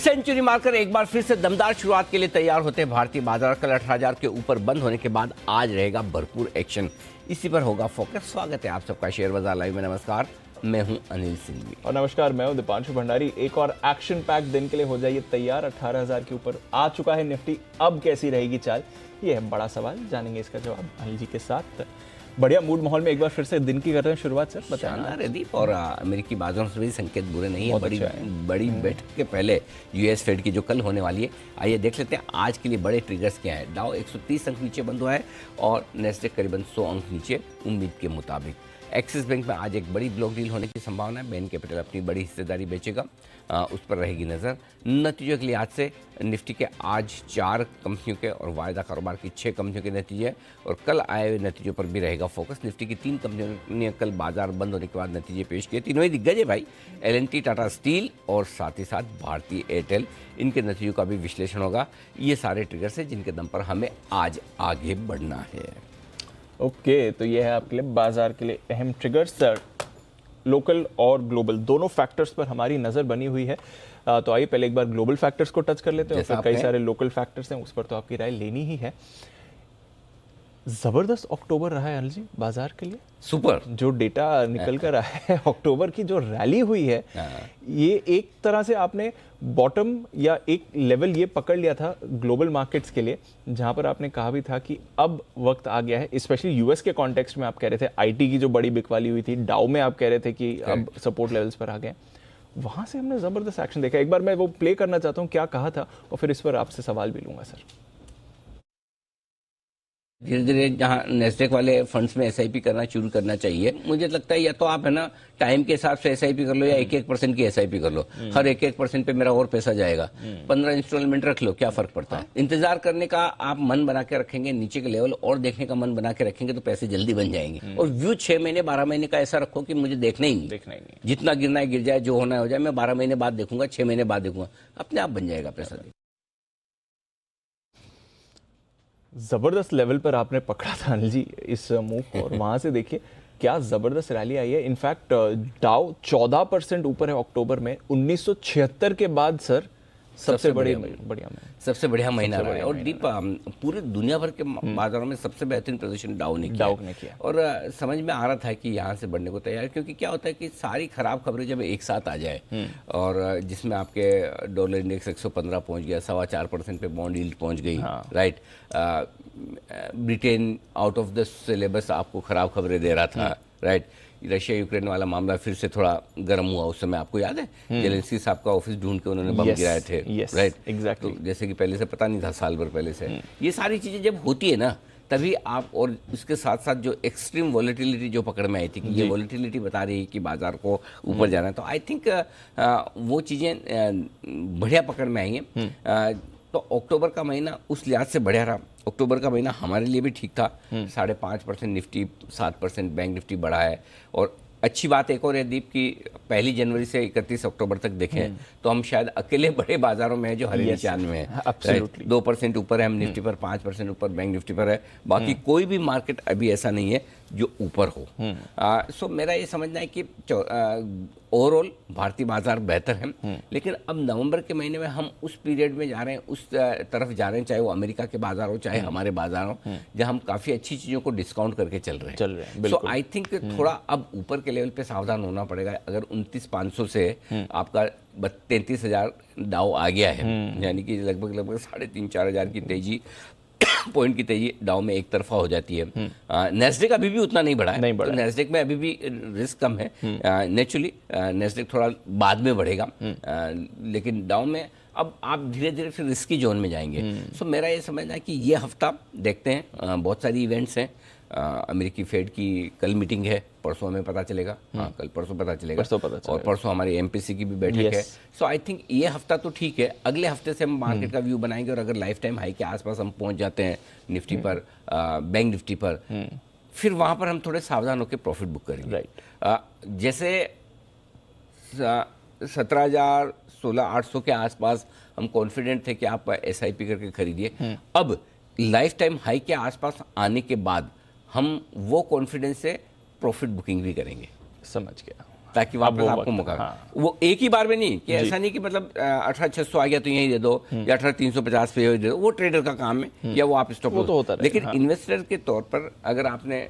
Century मारकर एक बार फिर से दमदार शुरुआत के लिए तैयार होते हैं भारतीय बाजार। कल 18,000 के ऊपर बंद होने के बाद आज रहेगा भरपूर एक्शन, इसी पर होगा फोकस। स्वागत है आप सबका शेयर बाजार लाइव में। नमस्कार, मैं हूं अनिल सिंघवी और नमस्कार, मैं हूं दीपांशु भंडारी। एक और एक्शन पैक दिन के लिए हो जाइए तैयार। 18,000 के ऊपर आ चुका है निफ्टी। अब कैसी रहेगी चाल, ये है बड़ा सवाल। जानेंगे इसका जवाब अनिल जी के साथ। बढ़िया मूड माहौल में एक बार फिर से दिन की कर रहे हैं शुरुआत। सर बताया दीप, और अमेरिकी बाजारों से भी संकेत बुरे नहीं है। बड़ी बैठक के पहले यूएस फेड की जो कल होने वाली है, आइए देख लेते हैं आज के लिए बड़े ट्रिगर्स क्या है। डाउ 130 अंक नीचे बंद हुआ है और नेस्डेक करीबन 100 अंक नीचे उम्मीद के मुताबिक। एक्सिस बैंक में आज एक बड़ी ब्लॉक डील होने की संभावना है। बैन कैपिटल अपनी बड़ी हिस्सेदारी बेचेगा, उस पर रहेगी नज़र। नतीजों के लिए आज से निफ्टी के आज 4 कंपनियों के और वायदा कारोबार की 6 कंपनियों के नतीजे और कल आए हुए नतीजों पर भी रहेगा फोकस। निफ्टी की 3 कंपनियों ने कल बाजार बंद होने के बाद नतीजे पेश किए। तीनों ही दिग्गज है भाई, एल&टी, टाटा स्टील और साथ ही साथ भारतीय एयरटेल। इनके नतीजों का भी विश्लेषण होगा। ये सारे ट्रिगर्स हैं जिनके दम पर हमें आज आगे बढ़ना है। ओके, तो ये है आपके लिए बाजार के लिए अहम ट्रिगर्स। सर, लोकल और ग्लोबल दोनों फैक्टर्स पर हमारी नज़र बनी हुई है। तो आइए पहले एक बार ग्लोबल फैक्टर्स को टच कर लेते हैं, और फिर कई सारे लोकल फैक्टर्स हैं, उस पर तो आपकी राय लेनी ही है। जबरदस्त अक्टूबर रहा है अनिल जी बाजार के लिए। सुपर जो डेटा निकल कर आया है, अक्टूबर की जो रैली हुई है, ये एक तरह से आपने बॉटम या एक लेवल ये पकड़ लिया था ग्लोबल मार्केट्स के लिए, जहां पर आपने कहा भी था कि अब वक्त आ गया है। स्पेशली यूएस के कॉन्टेक्स्ट में आप कह रहे थे आईटी की जो बड़ी बिकवाली हुई थी, डाउ में आप कह रहे थे कि अब सपोर्ट लेवल्स पर आ गए। वहां से हमने जबरदस्त एक्शन देखा। एक बार मैं वो प्ले करना चाहता हूँ, क्या कहा था, और फिर इस पर आपसे सवाल भी लूंगा। सर, धीरे धीरे जहाँ नेस्डेक वाले फंड्स में एसआईपी करना शुरू करना चाहिए। मुझे लगता है या तो आप है ना टाइम के हिसाब से एसआईपी कर लो, या 1-1% की एसआईपी कर लो। हर 1-1% पे मेरा और पैसा जाएगा। 15 इंस्टॉलमेंट रख लो, क्या फर्क पड़ता है। इंतजार करने का आप मन बना के रखेंगे, नीचे के लेवल और देखने का मन बना के रखेंगे तो पैसे जल्दी बन जाएंगे। और व्यू 6 महीने 12 महीने का ऐसा रखो कि मुझे देखना ही नहीं। जितना गिरना है गिर जाए, जो होना है हो जाए। मैं 12 महीने बाद देखूंगा, 6 महीने बाद देखूंगा, अपने आप बन जाएगा पैसा। जबरदस्त लेवल पर आपने पकड़ा था अनिल जी इस मूव को, और वहां से देखिए क्या जबरदस्त रैली आई है। इनफैक्ट डाउ 14% ऊपर है अक्टूबर में। 1976 के बाद सर सबसे बढ़िया महीना रहा है। और डीप पूरे दुनिया भर के बाजारों में सबसे बेहतरीन प्रदर्शन डाउ ने किया। और समझ में आ रहा था कि यहाँ से बढ़ने को तैयार, क्योंकि क्या होता है कि सारी खराब खबरें जब एक साथ आ जाए, और जिसमें आपके डॉलर इंडेक्स 115 पहुंच गया, 4.25% पे बॉन्ड यील्ड पहुंच गई, right. Britain out of the syllabus आपको खराब खबरें दे रहा था, राइट। रशिया यूक्रेन वाला मामला फिर से थोड़ा गर्म हुआ। उस समय आपको याद है जेलेंस्की साहब का ऑफिस ढूंढ के उन्होंने बम गिराए थे, राइट। एग्जैक्टली। तो जैसे कि पहले से पता नहीं था, साल भर पहले से। ये सारी चीजें जब होती है ना, तभी आप, और इसके साथ साथ जो एक्सट्रीम वॉलेटिलिटी जो पकड़ में आई थी कि ये वॉलेटिलिटी बता रही है कि बाजार को ऊपर जाना है, तो आई थिंक वो चीजें बढ़िया पकड़ में आई हैं। तो अक्टूबर का महीना उस लिहाज से बढ़िया रहा। अक्टूबर का महीना हमारे लिए भी ठीक था। 5.5% निफ्टी, 7% बैंक निफ्टी बढ़ा है। और अच्छी बात एक और है दीप की 1 जनवरी से 31 अक्टूबर तक देखें तो हम शायद अकेले बड़े बाजारों में है जो हरे निशान में है। 2% ऊपर है हम निफ्टी पर, 5% ऊपर बैंक निफ्टी पर है। बाकी कोई भी मार्केट अभी ऐसा नहीं है जो ऊपर हो। सो मेरा ये समझना है कि ओवरऑल भारतीय बाजार बेहतर है। लेकिन अब नवंबर के महीने में हम उस पीरियड में जा रहे हैं, उस तरफ जा रहे हैं, चाहे वो अमेरिका के बाजार हो चाहे हमारे बाजार हो, जहां हम काफी अच्छी चीजों को डिस्काउंट करके चल रहे हैं। सो आई थिंक थोड़ा अब ऊपर के लेवल पे सावधान होना पड़ेगा। अगर 29,500 से आपका 33,000 डाउ आ गया है, यानी कि लगभग 3,500-4 हज़ार की तेजी पॉइंट की तेजी डाउ में एक तरफा हो जाती है। नेस्डेक अभी भी उतना नहीं बढ़ा है, तो नेस्डेक में अभी भी रिस्क कम है। नेचुरली नेस्डेक थोड़ा बाद में बढ़ेगा, लेकिन डाउ में अब आप धीरे धीरे फिर रिस्की जोन में जाएंगे। सो मेरा ये समझना है कि ये हफ्ता देखते हैं, बहुत सारी इवेंट्स हैं। अमेरिकी फेड की कल मीटिंग है, परसों हमें पता चलेगा। कल परसों पता चलेगा। और परसों हमारी एमपीसी की भी बैठक है। सो आई थिंक ये हफ्ता तो ठीक है। अगले हफ्ते से हम मार्केट का व्यू बनाएंगे, और अगर लाइफ टाइम हाई के आसपास हम पहुंच जाते हैं निफ्टी पर, बैंक निफ्टी पर, फिर वहां पर हम थोड़े सावधान होकर प्रॉफिट बुक करेंगे। जैसे 17,000 16,800 के आसपास हम कॉन्फिडेंट थे कि आप एसआईपी करके खरीदिए। अब लाइफ टाइम हाई के आसपास आने के बाद हम वो कॉन्फिडेंस से प्रॉफिट बुकिंग भी करेंगे। समझ गया। ताकि वापस आपको मौका। वो एक ही बार में नहीं कि ऐसा नहीं कि मतलब 18,600 आ गया तो यहीं दे दो या 18,350 पे दे दो, वो ट्रेडर का काम है या वो आप स्टॉप वो तो होता है। लेकिन इन्वेस्टर के तौर पर अगर आपने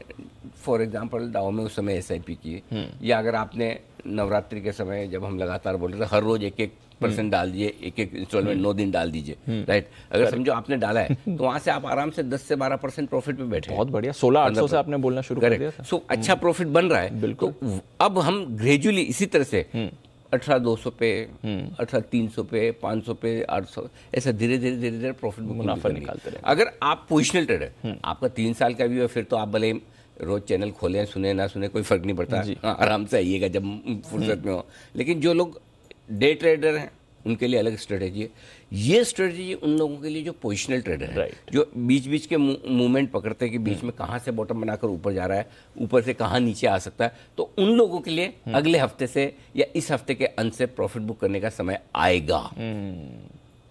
फॉर एग्जांपल डाउ में उस समय SIP की, या अगर आपने नवरात्रि के समय जब हम लगातार बोल रहे थे हर रोज 1% डाल दिए, एक इंस्टॉलमेंट 9 दिन डाल दीजिए, राइट, अगर समझो आपने डाला है तो वहां से आप आराम से 10 से 12% प्रॉफिट पे बैठे। बहुत बढ़िया, 16,800 से आपने बोलना शुरू कर दिया था। सो अच्छा प्रॉफिट बन रहा है। तो अब हम ग्रेजुअली इसी तरह से 18,200 पे, 18,300 पे, 500 पे, 800, ऐसा धीरे धीरे प्रॉफिट मुनाफा निकालते रहे। अगर आप पोजिशनल ट्रेडर, आपका 3 साल का व्यू है, फिर तो आप भले रोज चैनल खोलें, सुने ना सुने कोई फर्क नहीं पड़ता, आराम से आइएगा जब फुर्सत में हो। लेकिन जो लोग डे ट्रेडर हैं उनके लिए अलग स्ट्रेटेजी है। ये स्ट्रेटेजी उन लोगों के लिए जो पोजिशनल ट्रेडर है, जो बीच बीच के मूवमेंट पकड़ते हैं कि बीच में कहाँ से बॉटम बनाकर ऊपर जा रहा है, ऊपर से कहाँ नीचे आ सकता है, तो उन लोगों के लिए अगले हफ्ते से या इस हफ्ते के अंत से प्रॉफिट बुक करने का समय आएगा।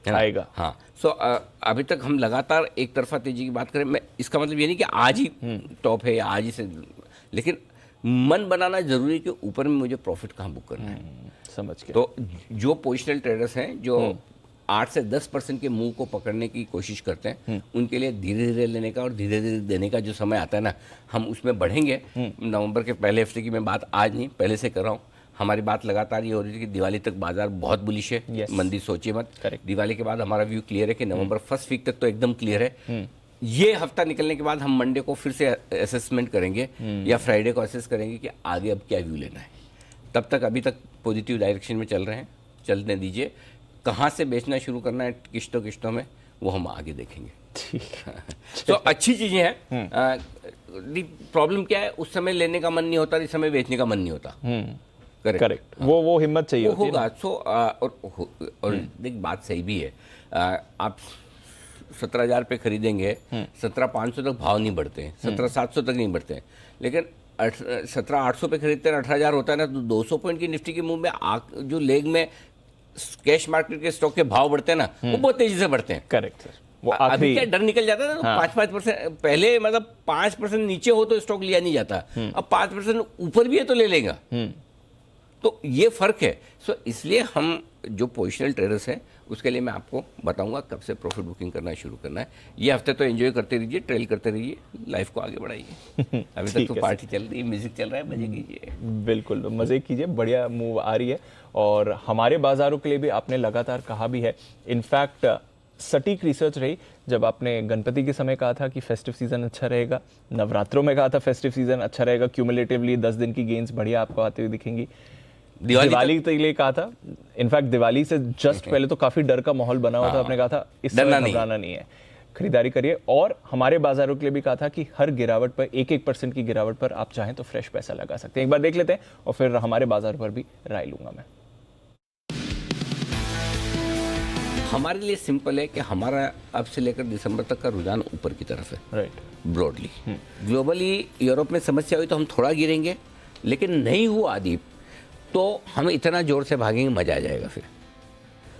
आएगा। हाँ, सो अभी तक हम लगातार एक तरफा तेजी की बात करें, मैं इसका मतलब ये नहीं कि आज ही टॉप है या आज ही से, लेकिन मन बनाना जरूरी है कि ऊपर में मुझे प्रॉफिट कहाँ बुक करना है। समझ के। तो जो पोजिशनल ट्रेडर्स हैं जो 8 से 10% के मूव को पकड़ने की कोशिश करते हैं, उनके लिए धीरे धीरे लेने का और धीरे धीरे देने का जो समय आता है ना, हम उसमें बढ़ेंगे। नवंबर के पहले हफ्ते की मैं बात आज नहीं पहले से कर रहा हूँ। हमारी बात लगातार ये हो रही थी कि दिवाली तक बाजार बहुत बुलिश है, मंदी सोचिए मत। दिवाली के बाद हमारा व्यू क्लियर है कि नवंबर फर्स्ट वीक तक तो एकदम क्लियर है। ये हफ्ता निकलने के बाद हम मंडे को फिर से असेसमेंट करेंगे या फ्राइडे को असेस करेंगे कि आगे अब क्या व्यू लेना है। तब तक अभी तक पॉजिटिव डायरेक्शन में चल रहे हैं, चलने दीजिए। कहाँ से बेचना शुरू करना है किश्तों किश्तों में, वो हम आगे देखेंगे। ठीक है। तो अच्छी चीज़ें हैं। प्रॉब्लम क्या है, उस समय लेने का मन नहीं होता, इस समय बेचने का मन नहीं होता। करेक्ट। वो हिम्मत चाहिए वो होगा। सो और देख बात सही भी है। आप 17,000 पे खरीदेंगे, 17,500 तक भाव नहीं बढ़ते हैं, 17,700 तक नहीं बढ़ते हैं, लेकिन 17,800 पे खरीदते हैं, 18,000 होता है ना, तो 200 पॉइंट की निफ्टी के मूव में जो लेग में कैश मार्केट के स्टॉक के भाव बढ़ते हैं ना, वो बहुत तेजी से बढ़ते हैं। Correct sir. वो अभी क्या डर निकल जाता है ना, 5% पहले मतलब 5% नीचे हो तो स्टॉक लिया नहीं जाता, अब 5% ऊपर भी है तो ले लेगा। तो ये फर्क है। सो इसलिए हम जो पोजिशनल ट्रेडर्स हैं उसके लिए मैं आपको बताऊंगा कब से प्रॉफिट बुकिंग करना शुरू करना है। ये हफ्ते तो एंजॉय करते रहिए, ट्रेल करते रहिए, लाइफ को आगे बढ़ाइए। अभी तक तो पार्टी चल रही है, म्यूजिक चल रहा है, मजे कीजिए। बिल्कुल मजे कीजिए, बढ़िया मूव आ रही है। और हमारे बाजारों के लिए भी आपने लगातार कहा भी है, इनफैक्ट सटीक रिसर्च रही जब आपने गणपति के समय कहा था कि फेस्टिव सीजन अच्छा रहेगा, नवरात्रों में कहा था फेस्टिव सीजन अच्छा रहेगा, क्यूमुलेटिवली 10 दिन की गेंस बढ़िया आपको आते हुए दिखेंगी। दिवाली के लिए कहा था, इनफैक्ट दिवाली से जस्ट पहले तो काफी डर का माहौल बना हुआ था, आपने कहा था इस समय घबराना नहीं है, खरीदारी करिए। और हमारे बाजारों के लिए भी कहा था कि हर गिरावट पर 1% की गिरावट पर आप चाहें तो फ्रेश पैसा लगा सकते हैं। एक बार देख लेते हैं और फिर हमारे बाजार पर भी राय लूंगा मैं। हमारे लिए सिंपल है कि हमारा अब से लेकर दिसंबर तक का रुझान ऊपर की तरफ है, राइट, ब्रॉडली। ग्लोबली यूरोप में समस्या हुई तो हम थोड़ा गिरेंगे, लेकिन नहीं हुआ आदि तो हम इतना जोर से भागेंगे मजा आ जाएगा फिर।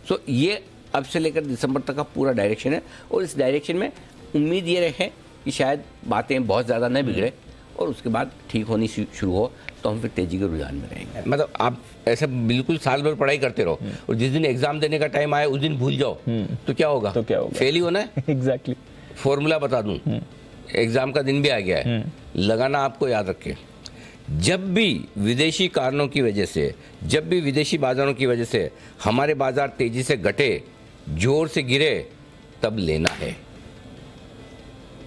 सो ये अब से लेकर दिसंबर तक का पूरा डायरेक्शन है, और इस डायरेक्शन में उम्मीद ये रहे कि शायद बातें बहुत ज़्यादा न बिगड़े और उसके बाद ठीक होनी शुरू हो तो हम फिर तेजी के रुझान में रहेंगे। मतलब आप ऐसे बिल्कुल साल भर पढ़ाई करते रहो और जिस दिन एग्जाम देने का टाइम आए उस दिन भूल जाओ तो क्या होगा? फेल ही होना है। एग्जैक्टली। फॉर्मूला बता दूं, एग्जाम का दिन भी आ गया है, लगाना आपको याद रखे। जब भी विदेशी कारणों की वजह से, जब भी विदेशी बाजारों की वजह से हमारे बाजार तेजी से घटे, जोर से गिरे, तब लेना है,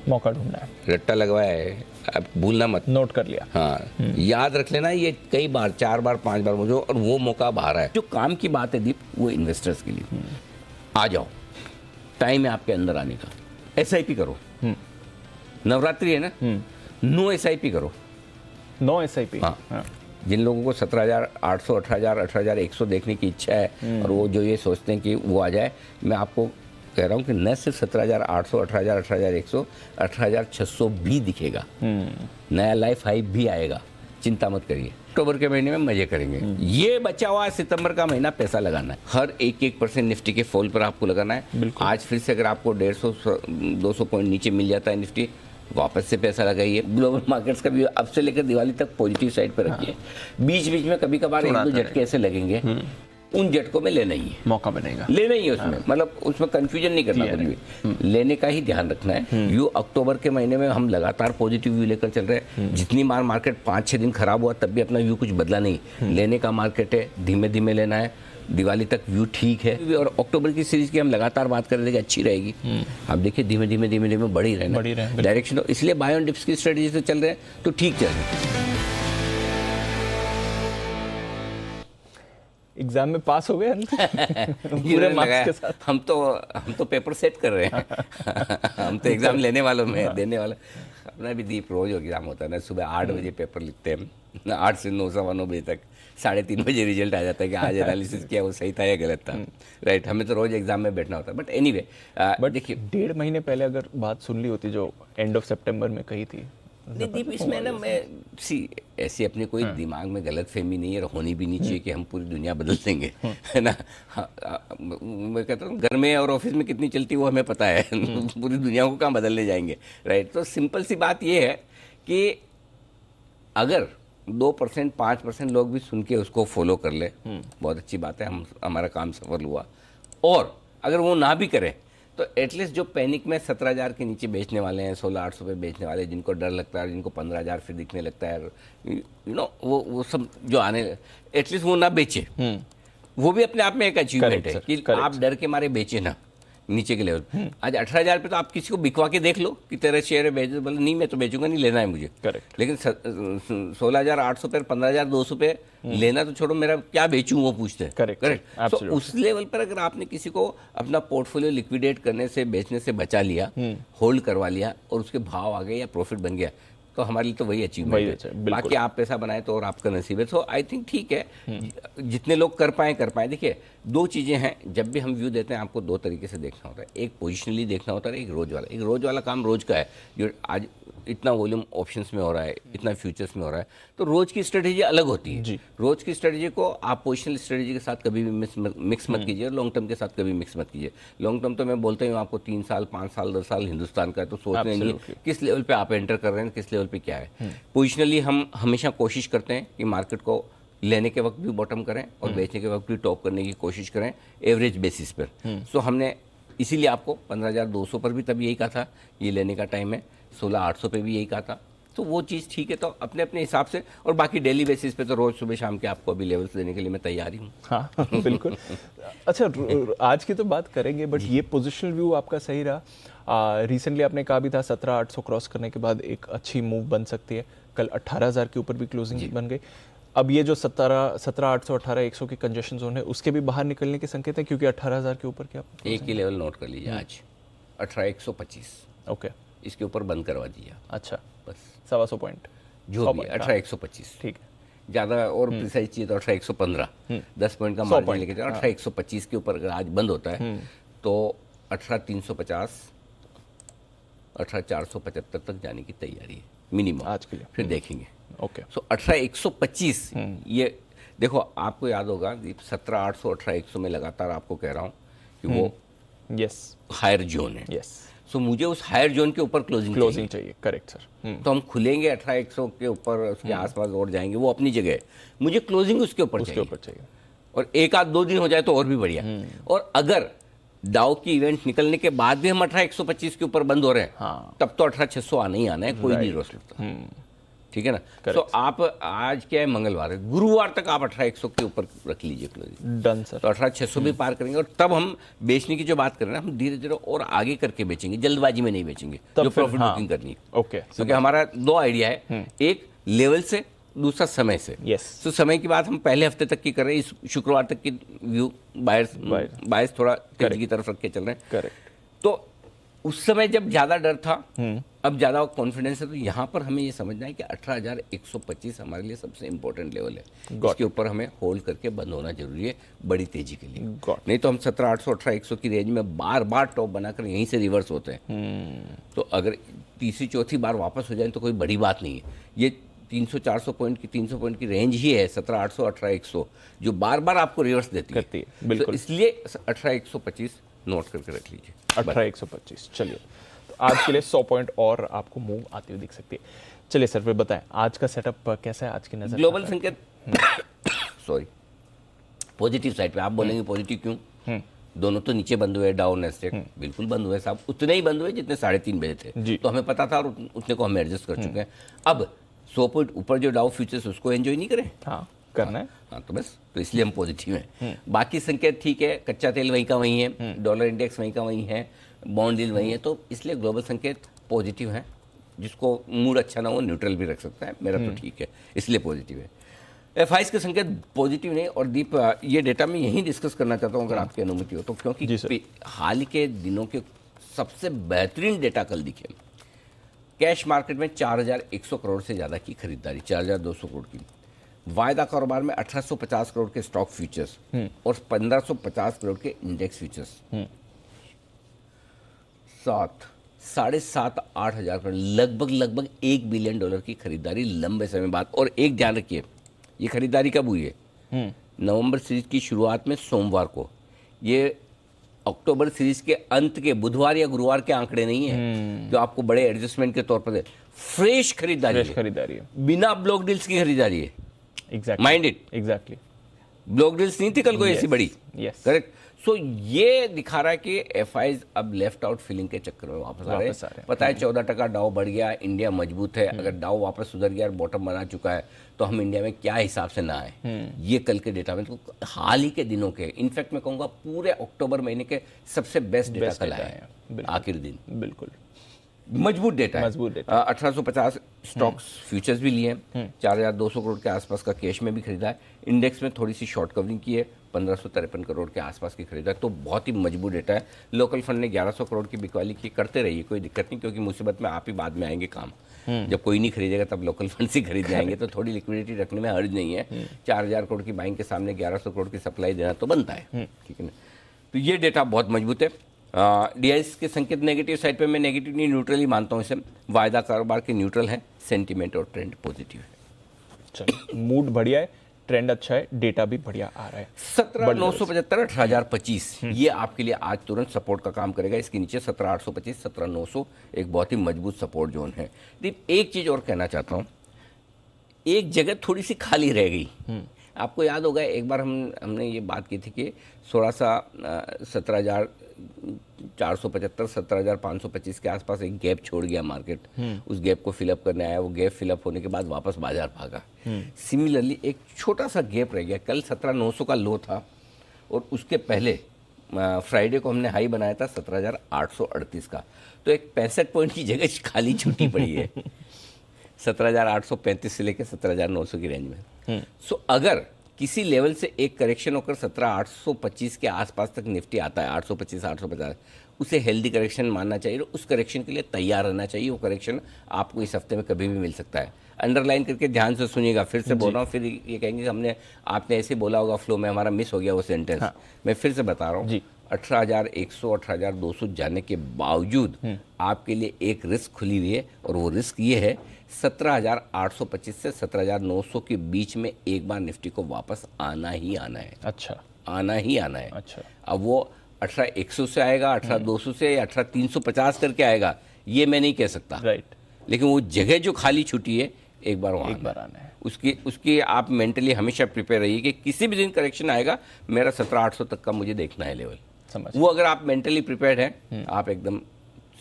मौका ढूंढना है, रट्टा लगवाया है, अब भूलना मत। नोट कर लिया। हाँ, याद रख लेना, ये कई बार 4 बार 5 बार मुझे, और वो मौका बाहर है। जो काम की बात है दीप, वो इन्वेस्टर्स के लिए। आ जाओ, टाइम है आपके अंदर आने का। SIP करो, नवरात्रि है ना, नो SIP करो, नो SIP। हाँ। जिन लोगों को 17,800, 18,000, 18,100 देखने की इच्छा है और वो जो ये सोचते हैं कि वो आ जाए, मैं आपको कह रहा हूँ कि न सिर्फ 17,800, 18,000, 18,100, 18,600 भी दिखेगा, नया लाइफ हाई भी आएगा। चिंता मत करिए, अक्टूबर के महीने में मजे करेंगे। ये बचा हुआ सितंबर का महीना पैसा लगाना है, हर 1% निफ्टी के फॉल पर आपको लगाना है। आज फिर से अगर आपको 150-200 पॉइंट नीचे मिल जाता है निफ्टी, वापस से पैसा लगाइए। ग्लोबल मार्केट्स का भी अब से लेकर दिवाली तक पॉजिटिव साइड पर रखिए। बीच बीच में कभी कभार एक दो झटके ऐसे लगेंगे, उन झटकों में लेना ही है, मौका बनेगा, लेना ही है उसमें, मतलब उसमें कंफ्यूजन नहीं करना, कुछ भी लेने का ही ध्यान रखना है। व्यू अक्टूबर के महीने में हम लगातार पॉजिटिव व्यू लेकर चल रहे हैं। जितनी बार मार्केट 5-6 दिन खराब हुआ तब भी अपना व्यू कुछ बदला नहीं। लेने का मार्केट है, धीमे धीमे लेना है, दिवाली तक व्यू ठीक है। और अक्टूबर की सीरीज की हम लगातार बात कर रहे थे कि अच्छी रहेगी, आप देखिए धीमे धीमे धीमे धीमे बढ़ ही रहे डायरेक्शन। तो इसलिए बाय ऑन डिप्स की स्ट्रेटजी से चल रहे हैं तो ठीक चल रहे हैं। एग्जाम में पास हो गए पूरे मार्क्स के साथ। हम तो पेपर सेट कर रहे हैं हम तो एग्जाम लेने वालों में, देने वाले। अपना भी दीप रोज एग्जाम होता है ना, सुबह 8 बजे पेपर लिखते हैं ना, 8 से 9 सवा 9 बजे तक, 3:30 बजे रिजल्ट आ जाता है कि आज एनालिसिस किया वो सही था या गलत था। राइट, हमें तो रोज एग्जाम में बैठना होता है। बट एनीवे, बट देखिए 1.5 महीने पहले अगर बात सुन ली होती जो एंड ऑफ सितंबर में कही थी, नहीं दीप, इसमें ना मैं ऐसी अपने कोई दिमाग में गलत फहमी नहीं है और होनी भी नहीं चाहिए कि हम पूरी दुनिया बदल देंगे, है ना। मैं कहता हूँ घर में और ऑफिस में कितनी चलती है वो हमें पता है पूरी दुनिया को कहाँ बदलने जाएंगे। राइट, तो सिंपल सी बात ये है कि अगर 2% 5% लोग भी सुन के उसको फॉलो कर ले, बहुत अच्छी बात है, हमारा काम सफल हुआ। और अगर वो ना भी करें तो एटलीस्ट जो पैनिक में 17,000 के नीचे बेचने वाले हैं, 16,800 पे बेचने वाले, जिनको डर लगता है, जिनको 15,000 फिर दिखने लगता है, यू नो, वो सब जो आने, एटलीस्ट वो ना बेचे। वो भी अपने आप में एक अचीवमेंट है कि आप डर के मारे बेचे ना नीचे के लेवल। आज 18,000 पे तो आप किसी को बिकवा के देख लो कि तेरा शेयर है, बेच, बोले नहीं मैं तो बेचूंगा नहीं, लेना है मुझे। करेक्ट। लेकिन 16,800 पे, 15,200 पे लेना तो छोड़ो, मेरा क्या बेचूं वो पूछते हैं। करेक्ट। तो उस लेवल पर अगर आपने किसी को अपना पोर्टफोलियो लिक्विडेट करने से, बेचने से बचा लिया, होल्ड करवा लिया और उसके भाव आ गए या प्रॉफिट बन गया, तो हमारे लिए तो वही अचीवमेंट है। बाकी आप पैसा बनाए तो और आपका नसीब है। तो आई थिंक ठीक है, जितने लोग कर पाए। देखिए 2 चीज़ें हैं, जब भी हम व्यू देते हैं आपको 2 तरीके से देखना होता है। एक पोजिशनली देखना होता है, एक रोज वाला। एक रोज वाला काम रोज का है, जो आज इतना वॉल्यूम ऑप्शंस में हो रहा है, इतना फ्यूचर्स में हो रहा है, तो रोज की स्ट्रेटेजी अलग होती है। रोज की स्ट्रेटेजी को आप पोजिशनल स्ट्रेटेजी के साथ कभी भी मिक्स मत कीजिए, लॉन्ग टर्म के साथ कभी मिक्स मत कीजिए। लॉन्ग टर्म तो मैं बोलता हूँ आपको 3 साल 5 साल 10 साल हिंदुस्तान का है, तो सोचने नहीं किस लेवल पे आप एंटर कर रहे हैं, किस लेवल पे क्या है। पोजिशनली हम हमेशा कोशिश करते हैं कि मार्केट को लेने के वक्त भी बॉटम करें और बेचने के वक्त भी टॉप करने की कोशिश करें एवरेज बेसिस पर। सो हमने इसीलिए आपको 15,200 पर भी तब यही कहा था ये लेने का टाइम है, 16,800 पे भी यही कहा था। तो वो चीज़ ठीक है, तो अपने अपने हिसाब से। और बाकी डेली बेसिस पे तो रोज़ सुबह शाम के आपको अभी लेवल्स देने के लिए मैं तैयार ही हूँ। हाँ बिल्कुल। अच्छा, आज की तो बात करेंगे, बट ये पोजिशनल व्यू आपका सही रहा। रिसेंटली आपने कहा भी था 17,800 क्रॉस करने के बाद एक अच्छी मूव बन सकती है। कल 18,000 के ऊपर भी क्लोजिंग बन गई। अब ये जो 17,800 18,100 की कंजेशन जोन है, उसके भी बाहर निकलने के संकेत है, क्योंकि 18,000 के ऊपर क्या एक ही लेवल नोट कर लीजिए, आज 18,125। ओके, इसके ऊपर बंद करवा दीजिए। अच्छा, बस 125 पॉइंट जो भी 18,125, ठीक है। ज़्यादा और प्रिसाइज चाहिए तो 18,115, 10 पॉइंट का मार्जिन लेके जाओ। 18,125 के ऊपर अगर आज बंद होता है तो 18,350, 18,475 तक जाने की तैयारी है मिनिमम आज के लिए। फिर देखेंगे। ओके, सो 18,125 ये देखो, आपको याद होगा 17,800 18,100 में लगातार आपको कह रहा हूँ कि वो यस हायर जोन है। यस, सो मुझे उस हायर जोन के ऊपर क्लोजिंग चाहिए। Correct sir. तो हम खुलेंगे 18,100 के ऊपर, उसके आसपास और जाएंगे, वो अपनी जगह है। मुझे क्लोजिंग उसके ऊपर चाहिए और 1-2 दिन हो जाए तो और भी बढ़िया। और अगर डाउ की इवेंट निकलने के बाद भी हम 18,125 के ऊपर बंद हो रहे हैं, तब तो 18,600 आना ही आना है, कोई नहीं रोक सकता। ठीक है ना। तो आप आज क्या है, मंगलवार है, गुरुवार तक आप 18,100 के ऊपर रख लीजिए क्लोजिंग। Done sir. तो 18,600 भी पार करेंगे और तब हम बेचने की जो बात कर रहे हैं, हम धीरे धीरे और आगे करके बेचेंगे, जल्दबाजी में नहीं बेचेंगे जो प्रॉफिट बुकिंग करनी है। ओके, क्योंकि हमारा 2 आइडिया है, एक लेवल से, दूसरा समय से। तो समय की बात हम पहले हफ्ते तक की कर रहे हैं, इस शुक्रवार तक की व्यू बायर्स थोड़ा तेजी की तरफ रख के चल रहे हैं। करेक्ट। तो उस समय जब ज्यादा डर था, अब ज्यादा कॉन्फिडेंस है, तो यहाँ पर हमें ये समझना है कि 18,125 हमारे लिए सबसे इंपॉर्टेंट लेवल है। इसके ऊपर हमें होल्ड करके बंद होना जरूरी है बड़ी तेजी के लिए। नहीं तो हम 17,800 18,100 की रेंज में बार बार टॉप बनाकर यहीं से रिवर्स होते हैं। तो अगर तीसरी चौथी बार वापस हो जाए तो कोई बड़ी बात नहीं है। ये 300-400 पॉइंट की 300 पॉइंट की रेंज ही है 17,800 18,100, जो बार बार आपको रिवर्स देती है। तो इसलिए 18,125 नोट करके रख लीजिए। 18,125। चलिए, आज के लिए 100 पॉइंट और आपको मूव आती हुई दिख सकती है। चलिए सर फिर बताएं आज का सेटअप कैसा है आज की नजर? ग्लोबल संकेत सॉरी पॉजिटिव साइड पे। आप बोलेंगे पॉजिटिव क्यों? दोनों तो नीचे बंद हुए, डाउन नेस्टेड बिल्कुल बंद हुए साहब, उतने ही बंद हुए जितने 3:30 बजे थे। तो हमें पता था और उतने को हम एडजस्ट कर चुके हैं। अब 100 पॉइंट ऊपर जो डाउ फ्यूचर्स उसको एंजॉय नहीं करें? हाँ करना है। हाँ तो बस, तो इसलिए हम पॉजिटिव हैं। बाकी संकेत ठीक है, कच्चा तेल वहीं का वहीं है, डॉलर इंडेक्स वहीं का वहीं है, बॉन्ड डील वहीं है, तो इसलिए ग्लोबल संकेत पॉजिटिव है। जिसको मूड अच्छा ना हो न्यूट्रल भी रख सकता है, मेरा तो ठीक है, इसलिए पॉजिटिव है। एफआईएस के संकेत पॉजिटिव नहीं। और दीप ये डेटा मैं यहीं डिस्कस करना चाहता हूँ अगर आपकी अनुमति हो तो, क्योंकि हाल के दिनों के सबसे बेहतरीन डेटा कल दिखे। कैश मार्केट में 4100 करोड़ से ज़्यादा की खरीदारी, 4200 करोड़ की। वायदा कारोबार में 1850 करोड़ के स्टॉक फ्यूचर्स और 1550 करोड़ के इंडेक्स फ्यूचर्स। 7,500-8 हजार करोड़, लगभग $1 बिलियन की खरीदारी लंबे समय बाद। और एक ध्यान रखिए, ये खरीदारी कब हुई है? नवंबर सीरीज की शुरुआत में सोमवार को। ये अक्टूबर सीरीज के अंत के बुधवार या गुरुवार के आंकड़े नहीं है जो आपको बड़े एडजस्टमेंट के तौर पर फ्रेश खरीदारी है, बिना ब्लॉक डील्स की खरीदारी है। Exactly mind it, exactly block deals नहीं थी कल को ऐसी बड़ी। करेक्ट। सो ये दिखा रहा है कि एफआईज अब लेफ्ट आउट फीलिंग के चक्कर में वापस आ रहे हैं। पता है 14% डाउ बढ़ गया, इंडिया मजबूत है। अगर डाउ वापस सुधर गया और बॉटम बना चुका है तो हम इंडिया में क्या हिसाब से ना आए। ये कल के डेटा में तो हाल ही के दिनों के, इनफैक्ट मैं कहूँगा पूरे अक्टूबर महीने के सबसे बेस्ट डेटा कल आया है आखिर दिन। बिल्कुल मजबूत डेटा है। 1850 स्टॉक्स फ्यूचर्स भी लिए हैं, 4200 करोड़ के आसपास का कैश में भी खरीदा है। इंडेक्स में थोड़ी सी शॉर्ट कवरिंग की है, 1553 करोड़ के आसपास की खरीदा है। तो बहुत ही मजबूत डेटा है। लोकल फंड ने 1100 करोड़ की बिकवाली की, करते रहिए, कोई दिक्कत नहीं, क्योंकि मुसीबत में आप ही बाद में आएंगे काम। जब कोई नहीं खरीदेगा तब लोकल फंड से खरीद जाएंगे, तो थोड़ी लिक्विडिटी रखने में हर्ज नहीं है। 4000 करोड़ की बाइंग के सामने 1100 करोड़ की सप्लाई देना तो बनता है, ठीक है ना। तो ये डेटा बहुत मजबूत है। डीआईएस के संकेत नेगेटिव साइड पे मैं नेगेटिव नहीं, न्यूट्रल ही मानता हूँ इसे। वायदा कारोबार के न्यूट्रल है, सेंटीमेंट और ट्रेंड पॉजिटिव है। चलिए मूड बढ़िया है, ट्रेंड अच्छा है, डेटा भी बढ़िया आ रहा है। 17,975 18,025 ये आपके लिए आज तुरंत सपोर्ट का काम करेगा। इसके नीचे 17,825 17,900 एक बहुत ही मजबूत सपोर्ट जोन है। दीप एक चीज़ और कहना चाहता हूँ, एक जगह थोड़ी सी खाली रह गई। आपको याद होगा एक बार हमने ये बात की थी कि थोड़ा सा 17,475 17,525 के आसपास एक गैप छोड़ गया मार्केट। उस गैप को फिलअप करने आया, वो गैप फिलअप होने के बाद वापस बाजार भागा। सिमिलरली एक छोटा सा गैप रह गया। कल 17,900 का लो था और उसके पहले फ्राइडे को हमने हाई बनाया था 17,838 का। तो एक 65 पॉइंट की जगह खाली छुट्टी पड़ी है 17,835 से लेकर 17,900 की रेंज में। सो अगर किसी लेवल से एक करेक्शन होकर 17,825 के आसपास तक निफ्टी आता है, 825 850, उसे हेल्दी करेक्शन मानना चाहिए। उस करेक्शन के लिए तैयार रहना चाहिए। वो करेक्शन आपको इस हफ्ते में कभी भी मिल सकता है। अंडरलाइन करके ध्यान से सुनिएगा, फिर से बोल रहा हूँ, फिर ये कहेंगे हमने आपने ऐसे बोला होगा फ्लो में, हमारा मिस हो गया वो सेंटेंस। मैं फिर से बता रहा हूँ, 18,100 18,200 जाने के बावजूद आपके लिए एक रिस्क खुली हुई है, और वो रिस्क ये है 17,825 से 17,900 के बीच में एक बार निफ्टी को वापस आना ही आना है। अच्छा, आना ही आना है। अच्छा, अब वो 18,100 से आएगा, 18,200 से, या 18,350 करके आएगा, ये मैं नहीं कह सकता। राइट। लेकिन वो जगह जो खाली छुट्टी है एक बार आना है। उसकी आप मेंटली हमेशा प्रिपेयर रहिए कि किसी भी दिन करेक्शन आएगा, मेरा 17,800 तक का मुझे देखना है लेवल। वो अगर आप मेंटली प्रिपेयर्ड हैं आप एकदम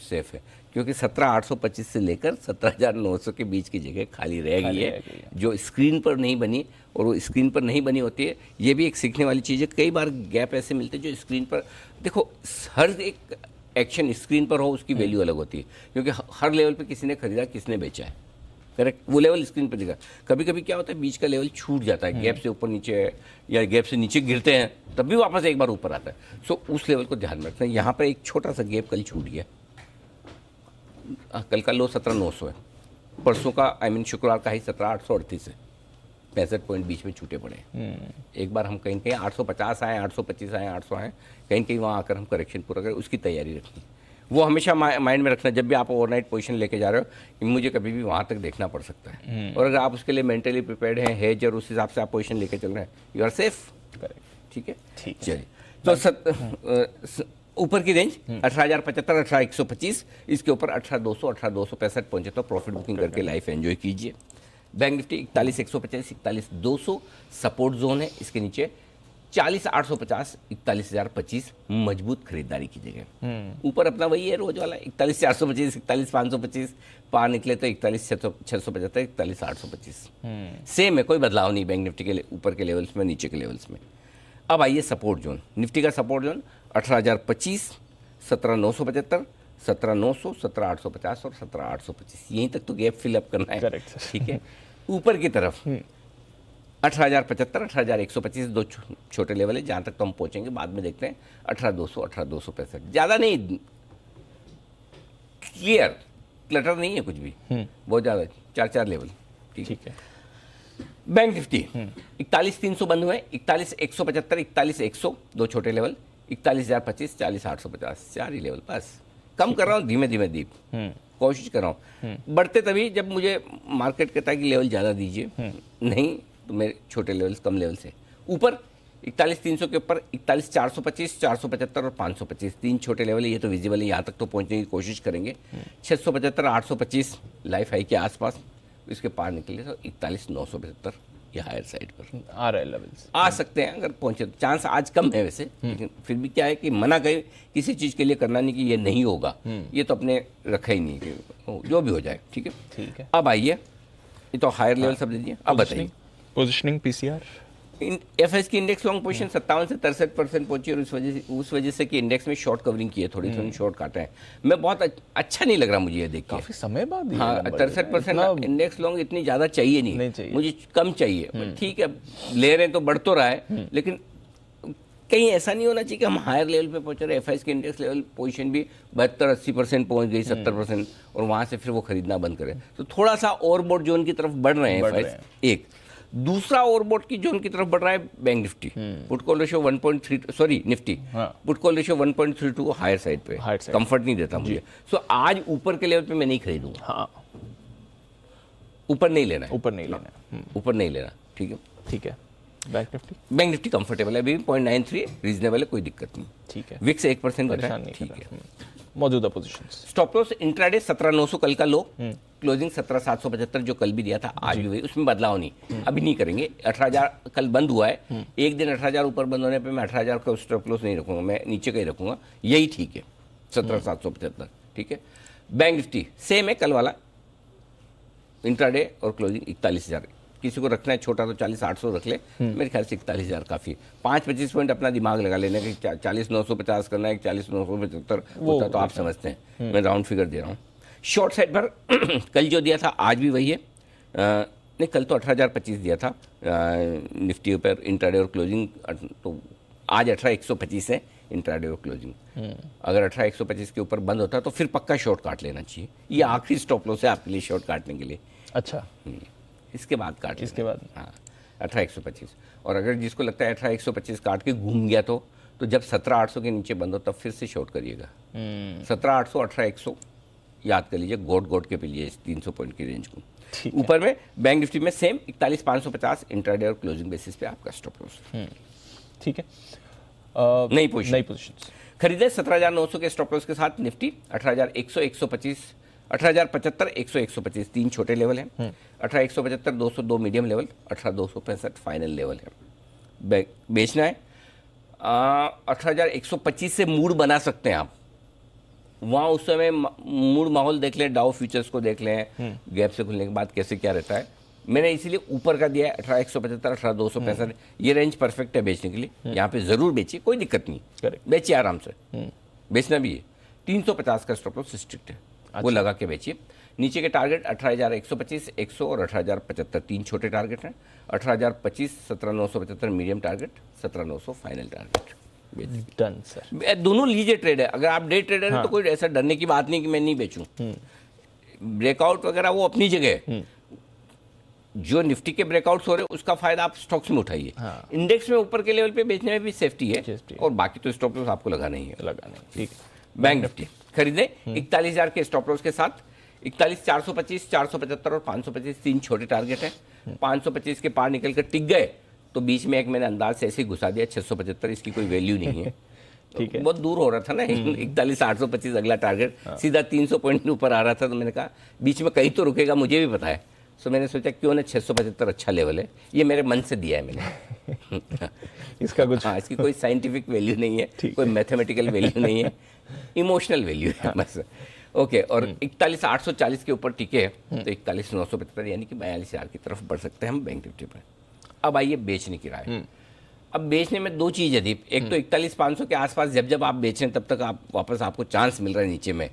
सेफ है, क्योंकि 17,825 से लेकर 17,900 के बीच की जगह खाली रह गई है, जो स्क्रीन पर नहीं बनी। और वो स्क्रीन पर नहीं बनी होती है, ये भी एक सीखने वाली चीज़ है। कई बार गैप ऐसे मिलते हैं जो स्क्रीन पर, देखो हर एक एक्शन स्क्रीन पर हो उसकी वैल्यू अलग होती है, क्योंकि हर लेवल पे किसी ने खरीदा किसने बेचा है। करेक्ट, वो लेवल स्क्रीन पर दिखा। कभी कभी क्या होता है, बीच का लेवल छूट जाता है, गैप से ऊपर नीचे या गैप से नीचे गिरते हैं, तब भी वापस एक बार ऊपर आता है। सो उस लेवल को ध्यान में रखना है। यहाँ पर एक छोटा सा गैप कल छूट गया। कल का लो 17,900 है, परसों का शुक्रवार का ही 17,838 है, 65 पॉइंट बीच में छूटे पड़े। एक बार हम कहीं कहीं 850 आए, 825 आए, 800 आए, कहीं कहीं वहाँ आकर हम करेक्शन पूरा करें, उसकी तैयारी रखनी। वो हमेशा माइंड में रखना जब भी आप ओवरनाइट पोजीशन लेके जा रहे हो कि मुझे कभी भी वहाँ तक देखना पड़ सकता है। और अगर आप उसके लिए मेंटली प्रिपेयर्ड हैं, हेज और उस हिसाब से आप पोजीशन लेके चल रहे हैं, यू आर सेफ। करेक्ट, ठीक है, ठीक है। चलिए तो ऊपर की रेंज 18,075, 18,125, इसके ऊपर 18,200, 18,265 पहुंचे तो प्रॉफिट बुकिंग करके लाइफ एंजॉय कीजिए। बैंक निफ्टी 41,150, 41,200 सपोर्ट जोन है, इसके नीचे 40,850, 41,025 मजबूत खरीदारी कीजिएगा। ऊपर अपना वही है रोज वाला 41,425, 41,525, पार निकले तो 41,675, 41,825 सेम है, कोई बदलाव नहीं बैंक निफ्टी के ऊपर के लेवल्स में, नीचे के लेवल्स में। अब आइए सपोर्ट जोन, निफ्टी का सपोर्ट जोन 18,025, 17,975, 17,900, 17,850 और 17,825, यहीं तक तो गैप फिलअप करना है। करेक्ट, ठीक है। ऊपर की तरफ 18,075, 18,125 दो छोटे लेवल है, जहां तक तो हम पहुंचेंगे बाद में देखते हैं। 18,200, 18,265, ज्यादा नहीं, क्लियर क्लटर नहीं है कुछ भी, बहुत ज्यादा, 4 लेवल। ठीक है। बैंक निफ्टी 41,300 बंद हुए, 41,175, 41,100 दो छोटे लेवल, 41,025, 40,850 चार ही लेवल, बस कम कर रहा हूँ धीमे धीमे दीप, कोशिश कर रहा हूँ। बढ़ते तभी जब मुझे मार्केट कहता है कि लेवल ज़्यादा दीजिए, नहीं तो मेरे छोटे लेवल्स कम लेवल से ऊपर 41,300 के ऊपर 41,425, 475 और 525 तीन छोटे लेवल है, ये तो विजिबल है, यहाँ तक तो पहुँचने की कोशिश करेंगे। 675, 825 लाइफ हाई के आसपास, इसके पार निकले तो 41,975 ये हायर साइड पर आ रहे लेवल्स आ सकते हैं, अगर पहुंचे तो चांस आज कम है वैसे, लेकिन फिर भी क्या है कि मना कहीं किसी चीज़ के लिए करना नहीं कि ये नहीं होगा, ये तो अपने रखा ही नहीं कि जो भी हो जाए। ठीक है, ठीक है। अब आइए, ये तो हायर लेवल सब दे दिए, अब बताइए पोजिशनिंग पीसीआर। एफएस की इंडेक्स लॉन्ग पोजीशन 57 से 63% पहुंची और उस वजह से कि इंडेक्स में शॉर्ट कवरिंग की है, थोड़ी शॉर्ट काटा है। मैं बहुत अच्छा नहीं लग रहा मुझे ये देख के, काफी समय बाद ये हाँ नंबर 63% इंडेक्स लॉन्ग इतनी ज़्यादा चाहिए नहीं चाहिए। मुझे कम चाहिए। ठीक है, ले रहे हैं तो बढ़ तो रहा है, लेकिन कहीं ऐसा नहीं होना चाहिए कि हम हायर लेवल पे पहुंच रहे हैं। एफआईएस की इंडेक्स लेवल पोजीशन भी 72-80% पहुंच गई, 70%, और वहाँ से फिर वो खरीदना बंद करें, तो थोड़ा सा ओवरबॉट जोन की तरफ बढ़ रहे हैं एफआईएस। एक दूसरा ओवरबॉट की जोन की तरफ बढ़ रहा है bank Nifty, put call ratio 1.3, sorry Nifty put call ratio 1.32 higher side पे, कंफर्ट नहीं देता मुझे। सो आज ऊपर के लेवल पे मैं नहीं खरीदूंगा। हाँ, ऊपर नहीं लेना है, ऊपर नहीं लेना है, ऊपर नहीं लेना। ठीक है, ठीक है। बैंक निफ्टी कंफर्टेबल है, अभी 0.93 रीजनेबल है, कोई दिक्कत नहीं। ठीक है। विक्स 1% घटा परेशान है, नहीं ठीक कर है। मौजूदा पोजीशंस, स्टॉप लॉस इंट्राडे 17,900 कल का लो, क्लोजिंग 17,775 जो कल भी दिया था आज भी वही, उसमें बदलाव नहीं, अभी नहीं करेंगे। 18,000 कल बंद हुआ है, एक दिन 18,000 ऊपर बंद होने पे मैं 18,000 का स्टॉप लॉस नहीं रखूंगा, मैं नीचे का ही रखूंगा, यही ठीक है 17,775। ठीक है। बैंक निफ्टी सेम है कल वाला, इंट्राडे और क्लोजिंग 41,000, किसी को रखना है छोटा तो 40,800 रख ले, मेरे ख्याल से 41,000 काफ़ी। 5-25 पॉइंट अपना दिमाग लगा लेना कि 40,950 करना है, 40,975 होता तो आप समझते हैं, मैं राउंड फिगर दे रहा हूँ। शॉर्ट साइड पर कल जो दिया था आज भी वही है, नहीं कल तो 18,025 दिया था निफ्टी पर इंट्राडे और क्लोजिंग, तो आज 18,125 है इंट्राडे और क्लोजिंग। अगर 18,125 के ऊपर बंद होता है तो फिर पक्का शॉर्ट काट लेना चाहिए, ये आखिरी स्टॉप लॉस है आपके लिए शॉर्ट काटने के लिए। अच्छा, इसके बाद काट, इसके बाद हाँ 18,125, और अगर जिसको लगता है 18,125 काट के घूम गया तो जब 17,800 के नीचे बंद हो तब फिर से शॉर्ट करिएगा। 17,800, 18,100 याद कर लीजिए, गोट के लिए 300 पॉइंट की रेंज को। ऊपर में बैंक निफ्टी में सेम 41,550 इंट्राडे और क्लोजिंग बेसिस पे आपका स्टॉप लॉस। ठीक है। नई पोजीशन खरीदे 17,900 के स्टॉप लॉस के साथ निफ्टी 18,100, 125, 18,075, 100, 125 तीन छोटे लेवल हैं, 18,175, 202 मीडियम लेवल, 18,265 फाइनल लेवल है। बेचना है 18,125 से मूड बना सकते हैं आप, वहाँ उस समय मूड माहौल देख लें, डाउ फ्यूचर्स को देख लें, गैप से खुलने के बाद कैसे क्या रहता है। मैंने इसीलिए ऊपर का दिया है 18,175, 18,265, ये रेंज परफेक्ट है बेचने के लिए, यहाँ पे जरूर बेचिए, कोई दिक्कत नहीं, बेचिए आराम से, बेचना भी है। 350 का स्टॉप लॉस स्ट्रिक्ट है, वो लगा के बेचिए। नीचे के टारगेट 18,125, 100 और 18,075 तीन छोटे टारगेट हैं, 18,025, 17,975 medium target, 17,900 final target. Done sir. दोनों लीजिए ट्रेड है, अगर आप डे ट्रेडर हैं तो कोई ऐसा डरने की बात नहीं कि मैं नहीं बेचूं। ब्रेकआउट वगैरह वो अपनी जगह है, जो निफ्टी के ब्रेकआउट्स हो रहे हैं उसका फायदा आप स्टॉक्स में उठाइए। इंडेक्स में ऊपर के लेवल पे बेचने में भी सेफ्टी है, और बाकी तो स्टॉप लॉस आपको लगाना ही है। ठीक है। बैंक निफ्टी खरीदे 41,000 के स्टॉप लॉस के साथ, 41,425, 475 और 525 तीन छोटे टारगेट है। 525 के पार निकल कर टिक गए तो बीच में एक मैंने अंदाज से ऐसे ही घुसा दिया 675, इसकी कोई वैल्यू नहीं है। ठीक है। बहुत दूर हो रहा था ना, 41,825 अगला टारगेट, सीधा 300 पॉइंट ऊपर आ रहा था, तो मैंने कहा बीच में कहीं तो रुकेगा, मुझे भी पता है। सो मैंने सोचा क्यों ना 675 अच्छा लेवल है, ये मेरे मन से दिया है मैंने। इसका कुछ हाँ, इसकी कोई साइंटिफिक वैल्यू नहीं है, कोई मैथमेटिकल वैल्यू नहीं है, इमोशनल वैल्यू है बस। ओके, और 41,840 के ऊपर टिके तो 41,975 यानी कि 42,000 की तरफ बढ़ सकते हैं हम बैंक निफ्टी पर। अब आइए बेचने की राय। अब बेचने में दो चीज़ है दीप, एक तो 41,500 के आसपास जब जब आप बेचें तब तक आप वापस आपको चांस मिल रहा है नीचे में।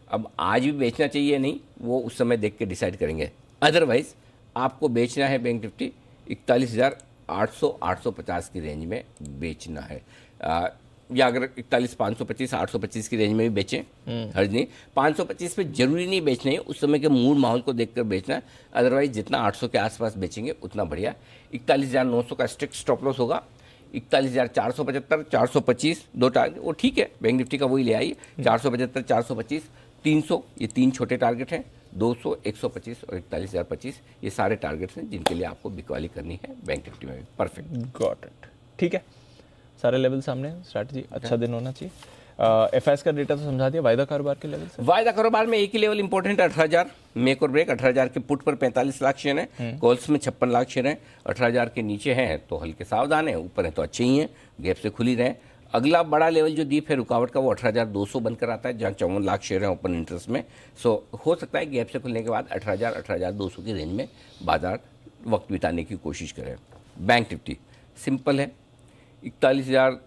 अब आज भी बेचना चाहिए नहीं, वो उस समय देख के डिसाइड करेंगे। अदरवाइज आपको बेचना है बैंक निफ्टी 41,800-850 की रेंज में बेचना है, या अगर 41,525-825 की रेंज में भी बेचें हर्ज नहीं। 525 पे जरूरी नहीं बेचना है, उस समय के मूड माहौल को देखकर बेचना है। अदरवाइज जितना 800 के आसपास बेचेंगे उतना बढ़िया। 41,900 का स्ट्रिक्ट स्टॉप लॉस होगा, 41,475, 425 दो टारगेट वो ठीक है, बैंक निफ्टी का वही ले आइए। 475, 425, 300 ये तीन छोटे टारगेट हैं, 200, 125 और 41,025 ये सारे टारगेट्स हैं जिनके लिए आपको बिकवाली करनी है बैंक निफ्टी में भी। Perfect, got it. ठीक है, सारे लेवल सामने, स्ट्रैटेजी अच्छा दिन होना चाहिए। एफआईएस का डेटा तो समझा दिया, वायदा कारोबार के लेवल से। वायदा कारोबार में एक ही लेवल इंपॉर्टेंट है, 18,000 मेक और ब्रेक। 18,000 के पुट पर 45 लाख शेयर हैं, कॉल्स में 56 लाख शेयर हैं। 18,000 के नीचे हैं तो हल्के सावधान है, ऊपर है तो अच्छे ही हैं, गैप से खुली रहें। अगला बड़ा लेवल जो दीप है रुकावट का वो 18,200 बनकर आता है, जहाँ 54 लाख शेयर हैं ओपन इंटरेस्ट में। सो हो सकता है गैप से खुलने के बाद 18,000, 18,200 की रेंज में बाजार वक्त बिताने की कोशिश करें। बैंक निफ्टी सिंपल है, 41,000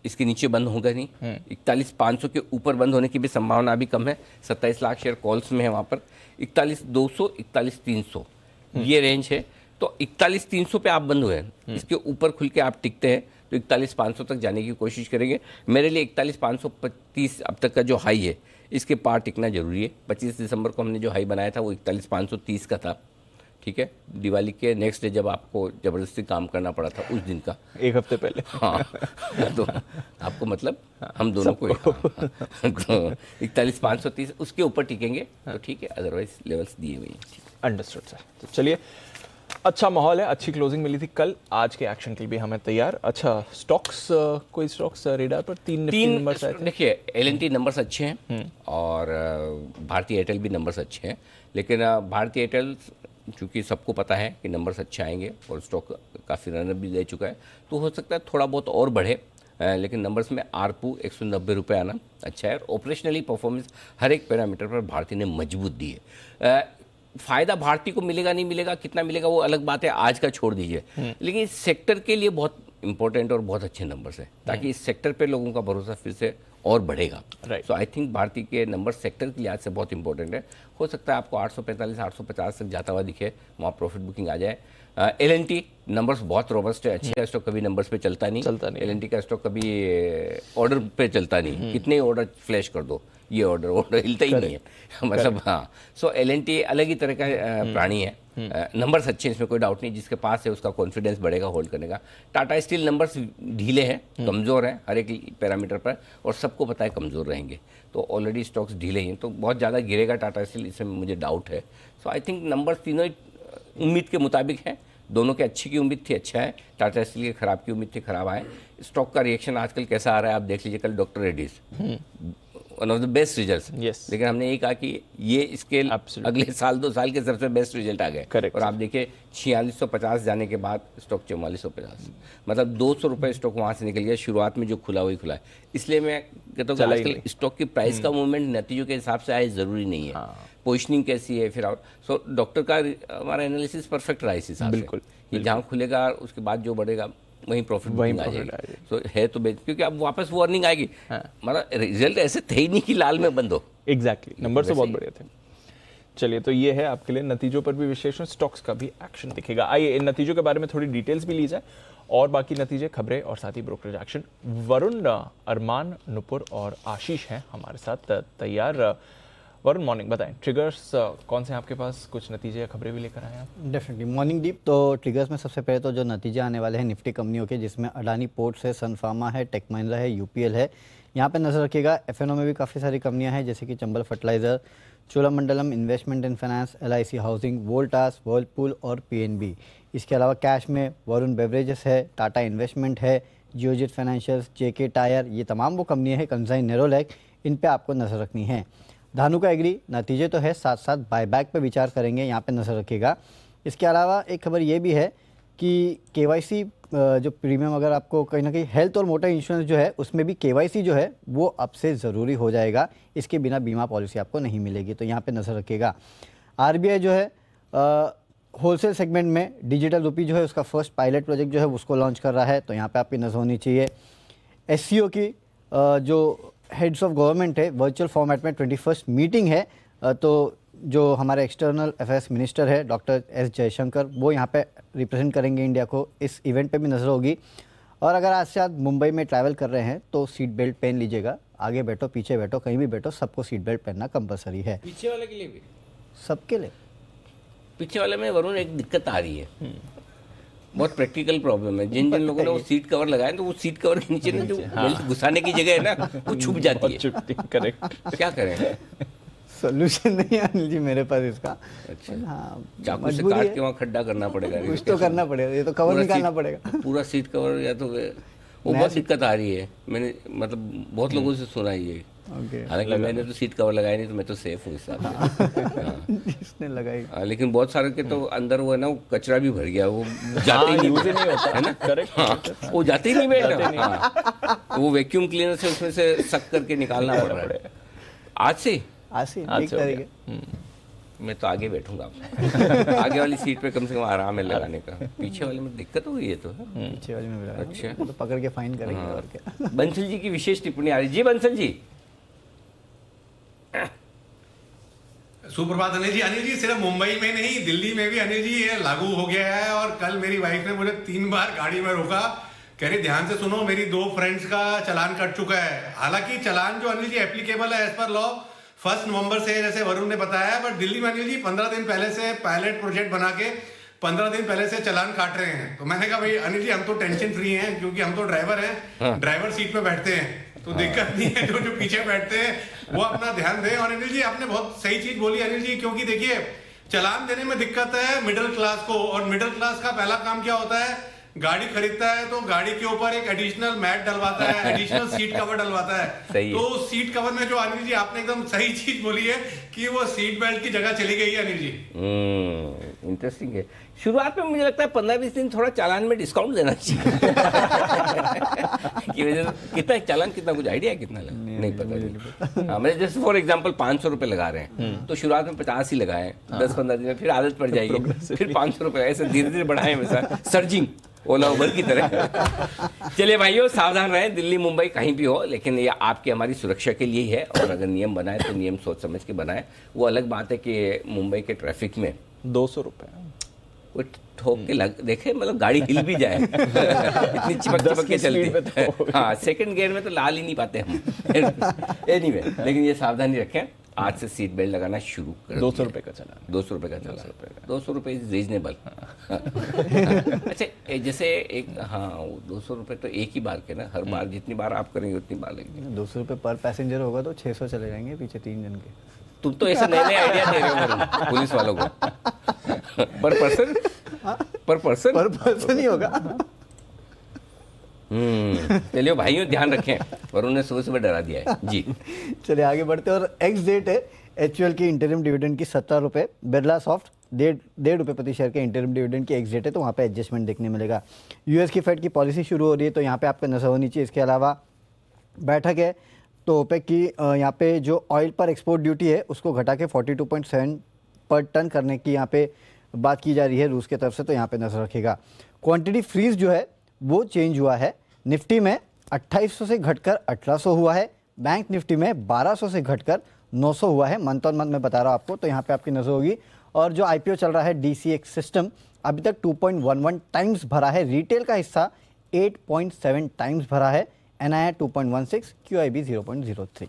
इसके नीचे बंद होगा नहीं, 41,500 के ऊपर बंद होने की भी संभावना अभी कम है। 27 लाख शेयर कॉल्स में है वहाँ पर। 41,200, 41,300 ये रेंज है। तो 41,300 पे आप बंद हुए हैं, इसके ऊपर खुल के आप टिकते हैं तो 41,500 तक जाने की कोशिश करेंगे। मेरे लिए 41,530 अब तक का जो हाई है इसके पार टिकना जरूरी है। 25 दिसंबर को हमने जो हाई बनाया था वो 41,530 का था, ठीक है, दिवाली के नेक्स्ट डे जब आपको ज़बरदस्ती काम करना पड़ा था उस दिन का, एक हफ्ते पहले। हाँ तो आपको मतलब हम दोनों को तो 41,530 उसके ऊपर टिकेंगे तो ठीक है, अदरवाइज लेवल्स दिए हुए हैं। Understood sir. तो चलिए, अच्छा माहौल है, अच्छी क्लोजिंग मिली थी कल, आज के एक्शन के लिए भी हमें तैयार। अच्छा, स्टॉक्स, कोई स्टॉक्स रेडार पर? तीन नंबर्स आए थे। देखिए, एल&टी नंबर्स अच्छे हैं और भारतीय एयरटेल भी नंबर्स अच्छे हैं, लेकिन भारतीय एयरटेल चूँकि सबको पता है कि नंबर्स अच्छे आएंगे और स्टॉक काफ़ी रनअप भी दे चुका है, तो हो सकता है थोड़ा बहुत और बढ़े, लेकिन नंबर्स में आरपू 190 रुपये आना अच्छा है। और ऑपरेशनली परफॉर्मेंस हर एक पैरामीटर पर भारतीय ने मजबूत दी है। फ़ायदा भारतीय को मिलेगा नहीं मिलेगा, कितना मिलेगा वो अलग बात है, आज का छोड़ दीजिए, लेकिन इस सेक्टर के लिए बहुत इंपॉर्टेंट और बहुत अच्छे नंबर्स हैं, ताकि इस सेक्टर पे लोगों का भरोसा फिर से और बढ़ेगा। सो आई थिंक भारतीय के नंबर सेक्टर के लिहाज से बहुत इंपॉर्टेंट है। हो सकता है आपको 845, 850 तक जाता हुआ दिखे, वहाँ प्रॉफिट बुकिंग आ जाए। एल&टी नंबर्स बहुत रोबस्ट है, अच्छे का स्टॉक कभी नंबर्स पे चलता नहीं। एल&टी का स्टॉक कभी ऑर्डर पे चलता नहीं, कितने ऑर्डर फ्लैश कर दो ये ऑर्डर हिलता ही नहीं है मतलब। हाँ, सो एल&टी अलग ही तरह का प्राणी है। नंबर्स अच्छे हैं, इसमें कोई डाउट नहीं, जिसके पास है उसका कॉन्फिडेंस बढ़ेगा होल्ड करने का। टाटा स्टील नंबर्स ढीले हैं, कमज़ोर हैं हर एक पैरामीटर पर, और सबको पता है कमज़ोर रहेंगे, तो ऑलरेडी स्टॉक्स ढीले हैं, तो बहुत ज़्यादा गिरेगा टाटा स्टील, इसमें मुझे डाउट है। सो आई थिंक नंबर्स तीनों ही उम्मीद के मुताबिक हैं। दोनों के अच्छी की उम्मीद थी, अच्छा है। टाटा स्टील के खराब की उम्मीद थी, खराब आए। स्टॉक का रिएक्शन आजकल कैसा आ रहा है आप देख लीजिए। कल doctor Reddy's one of the best results, लेकिन हमने यही कहा कि ये स्केल अगले साल 2 साल के सबसे बेस्ट रिजल्ट आ गए। और आप देखिए 4650 जाने के बाद स्टॉक 4450, मतलब 200 रुपये स्टॉक वहाँ से निकल गया। शुरुआत में जो खुला वही खुला है। इसलिए मैं कहता हूँ कि आजकल स्टॉक की प्राइस का मूवमेंट नतीजों के हिसाब से आए ज़रूरी नहीं है। पोजिशनिंग कैसी है फिर आउट। सो डॉक्टर का हमारा एनालिसिस परफेक्ट रहा इस हिसाब से कि जहाँ खुलेगा उसके बाद जो बढ़ेगा वहीं प्रॉफिट बुकिंग आ जाएगी। तो है तो बेच, क्योंकि अब वापस वो अर्निंग आएगी। मतलब रिजल्ट ऐसे थे ही नहीं कि लाल में बंद हो। एग्जैक्टली, नंबर तो बहुत बढ़िया थे। चलिए, तो ये है आपके लिए नतीजों पर भी विश्लेषण, स्टॉक्स का भी एक्शन दिखेगा। आइए इन नतीजों के बारे में थोड़ी डिटेल्स भी ली जाए और बाकी नतीजे, खबरें और साथ ही ब्रोकरेज एक्शन। वरुण, अरमान, नुपुर और आशीष हैं हमारे साथ तैयार। वरुण मॉर्निंग बताएं, ट्रिगर्स कौन से हैं आपके पास, कुछ नतीजे या खबरें भी लेकर आए हैं आप? Definitely morning deep. तो ट्रिगर्स में सबसे पहले तो जो नतीजे आने वाले हैं निफ्टी कंपनियों के, जिसमें अडानी पोर्ट्स है, सन फार्मा है, टेक महिंद्रा है, यूपीएल है, यहाँ पे नजर रखिएगा। एफएनओ में भी काफ़ी सारी कंपनियां हैं जैसे कि Chambal fertilizer, Cholamandalam investment and finance, LIC housing, Voltas, Whirlpool और पीएनबी। इसके अलावा कैश में वरुण बेवरेजेस है, टाटा इन्वेस्टमेंट है, जियोजित फाइनेंशियल्स, जेके टायर, ये तमाम वो कंपनियां हैं, कंसाइन नेरोलैक, इन पे आपको नजर रखनी है। धानुका एग्री नतीजे तो है, साथ साथ बायबैक पे विचार करेंगे, यहाँ पे नजर रखिएगा। इसके अलावा एक खबर ये भी है कि केवाईसी जो प्रीमियम, अगर आपको कहीं ना कहीं हेल्थ और मोटर इंश्योरेंस जो है उसमें भी केवाईसी जो है वो अब से ज़रूरी हो जाएगा, इसके बिना बीमा पॉलिसी आपको नहीं मिलेगी, तो यहाँ पे नजर रखिएगा। आरबीआई जो है होलसेल सेगमेंट में डिजिटल रुपी जो है उसका फर्स्ट पायलट प्रोजेक्ट जो है उसको लॉन्च कर रहा है, तो यहाँ पे आपकी नजर होनी चाहिए। एससीओ की जो हेड्स ऑफ गवर्नमेंट है वर्चुअल फॉर्मेट में 21st मीटिंग है, तो जो हमारे एक्सटर्नल अफेयर्स मिनिस्टर है डॉक्टर एस जयशंकर, वो यहाँ पे रिप्रेजेंट करेंगे इंडिया को, इस इवेंट पे भी नज़र होगी। और अगर आज से आप मुंबई में ट्रैवल कर रहे हैं तो सीट बेल्ट पहन लीजिएगा, आगे बैठो पीछे बैठो कहीं भी बैठो, सबको सीट बेल्ट पहनना कंपलसरी है, पीछे वाले के लिए भी, सबके लिए। पीछे वाले में वरुण एक दिक्कत आ रही है, बहुत प्रैक्टिकल प्रॉब्लम है। जिन जिन लोगों ने वो सीट कवर लगाए तो वो सीट कवर के नीचे जो बेल्ट घुसाने की जगह है ना वो छुप जाती है। करेक्ट। क्या करें? सोल्यूशन नहीं है अनिल जी मेरे पास इसका। अच्छा, हाँ, चाकू से मजबूरी काट है। के वहाँ खड्डा करना पड़ेगा, कुछ तो करना पड़ेगा, ये तो कवर पूरा निकालना सीट- पड़ेगा। पूरा सीट कवर, या तो वो बहुत दिक्कत आ रही है। मैंने मतलब बहुत लोगों से सुना है ये, ओके, हालांकि मैंने तो सीट कवर लगाया नहीं तो मैं तो सेफ हूँ इस हिसाब से। हाँ। जिसने लगाई। लेकिन बहुत सारे के तो अंदर वो है ना, वो कचरा भी भर गया, वो जाते ही नहीं, यूज ही नहीं होता है ना? करेक्ट। हाँ, वो जाते ही नहीं बेटा। हाँ, तो वो वैक्यूम क्लीनर से उसमें से सक करके निकालना पड़ रहा है। आज से एक तरीके। मैं तो आगे बैठूंगा आगे वाली सीट पे कम से कम आराम है लगाने का, पीछे वाले में दिक्कत हो गई है तो। पीछे वाली में भी लगा, अच्छा। तो पकड़ के फाइन करेंगे और क्या। बंसल जी की विशेष टिप्पणी आ रही। जी बंसल जी। सुप्रभात अनिल जी। अनिल जी सिर्फ मुंबई में नहीं दिल्ली में भी अनिल जी ये लागू हो गया है, और कल मेरी वाइफ ने मुझे 3 बार गाड़ी में रोका, कह रही ध्यान से सुनो मेरी 2 फ्रेंड्स का चालान कट चुका है। हालांकि चालान जो अनिल जी एप्लीकेबल है एज पर लॉ 1 नवंबर से, जैसे वरुण ने बताया, बट दिल्ली में अनिल जी 15 दिन पहले से पायलट प्रोजेक्ट बना के 15 दिन पहले से चालान काट रहे हैं। तो मैंने कहा भाई अनिल जी हम तो टेंशन फ्री हैं क्योंकि हम तो ड्राइवर हैं, ड्राइवर सीट पे बैठते हैं तो दिक्कत नहीं है, जो पीछे बैठते हैं वो अपना ध्यान दें। और अनिल जी आपने बहुत सही चीज बोली अनिल जी, क्योंकि देखिए चालान देने में दिक्कत है मिडिल क्लास को, और मिडिल क्लास का पहला काम क्या होता है, गाड़ी खरीदता है तो गाड़ी के ऊपर एक एडिशनल मैट डलवाता है, एडिशनल सीट कवर डलवाता है। सही है। तो सीट कवर में जो अनिल जी आपने एकदम सही चीज बोली है कि वो सीट बेल्ट की जगह चली गई है अनिल जी। इंटरेस्टिंग है। शुरुआत में मुझे लगता है 15-20 दिन थोड़ा चालान में डिस्काउंट देना चाहिए की वजह से। कितना चालान, कितना कुछ आइडिया है कितना लगा? नहीं पता। हाँ, मैं जैसे फॉर एग्जांपल 500 रुपए लगा रहे हैं तो शुरुआत में 50 ही लगाए, 10-15 दिन में फिर आदत पड़ जाएगी, फिर 500 रुपए, ऐसे धीरे धीरे बढ़ाए, वैसा सर्जिंग ओला उबर की तरह। चलिए भाइयों, सावधान रहें, दिल्ली मुंबई कहीं भी हो, लेकिन ये आपकी हमारी सुरक्षा के लिए ही है, और अगर नियम बनाए तो नियम सोच समझ के बनाए। वो अलग बात है कि मुंबई के ट्रैफिक में 200 रुपए वो ठोक के लग देखे, मतलब गाड़ी हिल भी जाए इतनी चिपक के चलती। हाँ, सेकंड गियर में तो लाल ही नहीं पाते हम। एनीवे, लेकिन ये सावधानी रखें, आज से सीट बेल्ट लगाना शुरू कर। 200 रुपए का चलान, 200 रुपए का चला, 200 रुपए इज रीजनेबल। अच्छा, जैसे एक, हाँ 200 रुपए तो एक ही बार के ना, हर बार जितनी बार आप करेंगे उतनी बार लगेगी। 200 रुपये पर पैसेंजर होगा तो 600 चले जाएंगे पीछे 3 जन के। तुम तो ऐसे नए नए आइडिया दे रहे हो वरुण, पुलिस वालों को। पर पर्सन पर पर्सन ही होगा। चलिए भाइयों, ध्यान रखें, वरुण ने सुबह सुबह डरा दिया है जी। चलिए आगे बढ़ते हैं, और एक्स डेट है एचयूएल की इंटरिम डिविडेंड की 17 रुपये, बिरला सॉफ्ट 1.5 रुपये प्रति शेयर के इंटरिम डिविडेंड की एक्स डेट है, तो वहाँ पे एडजस्टमेंट देखने मिलेगा। यूएस की फेड की पॉलिसी शुरू हो रही है, तो यहाँ पे आपको नजर होनी चाहिए। इसके अलावा बैठक है, तो ओपेक की यहाँ पे जो ऑयल पर एक्सपोर्ट ड्यूटी है उसको घटा के 42.7 पर टन करने की यहाँ पे बात की जा रही है रूस की तरफ से, तो यहाँ पे नजर रखिएगा। क्वांटिटी फ्रीज जो है वो चेंज हुआ है, निफ्टी में 2800 से घटकर 1800 हुआ है, बैंक निफ्टी में 1200 से घटकर 900 हुआ है। मंथ ऑन मंथ में बता रहा हूँ आपको, तो यहाँ पे आपकी नजर होगी। और जो आईपीओ चल रहा है डीसीएक्स सिस्टम, अभी तक 2.11 टाइम्स भरा है, रिटेल का हिस्सा 8.7 टाइम्स भरा है, एनआईआई 2.16, क्यूआईबी 0.03।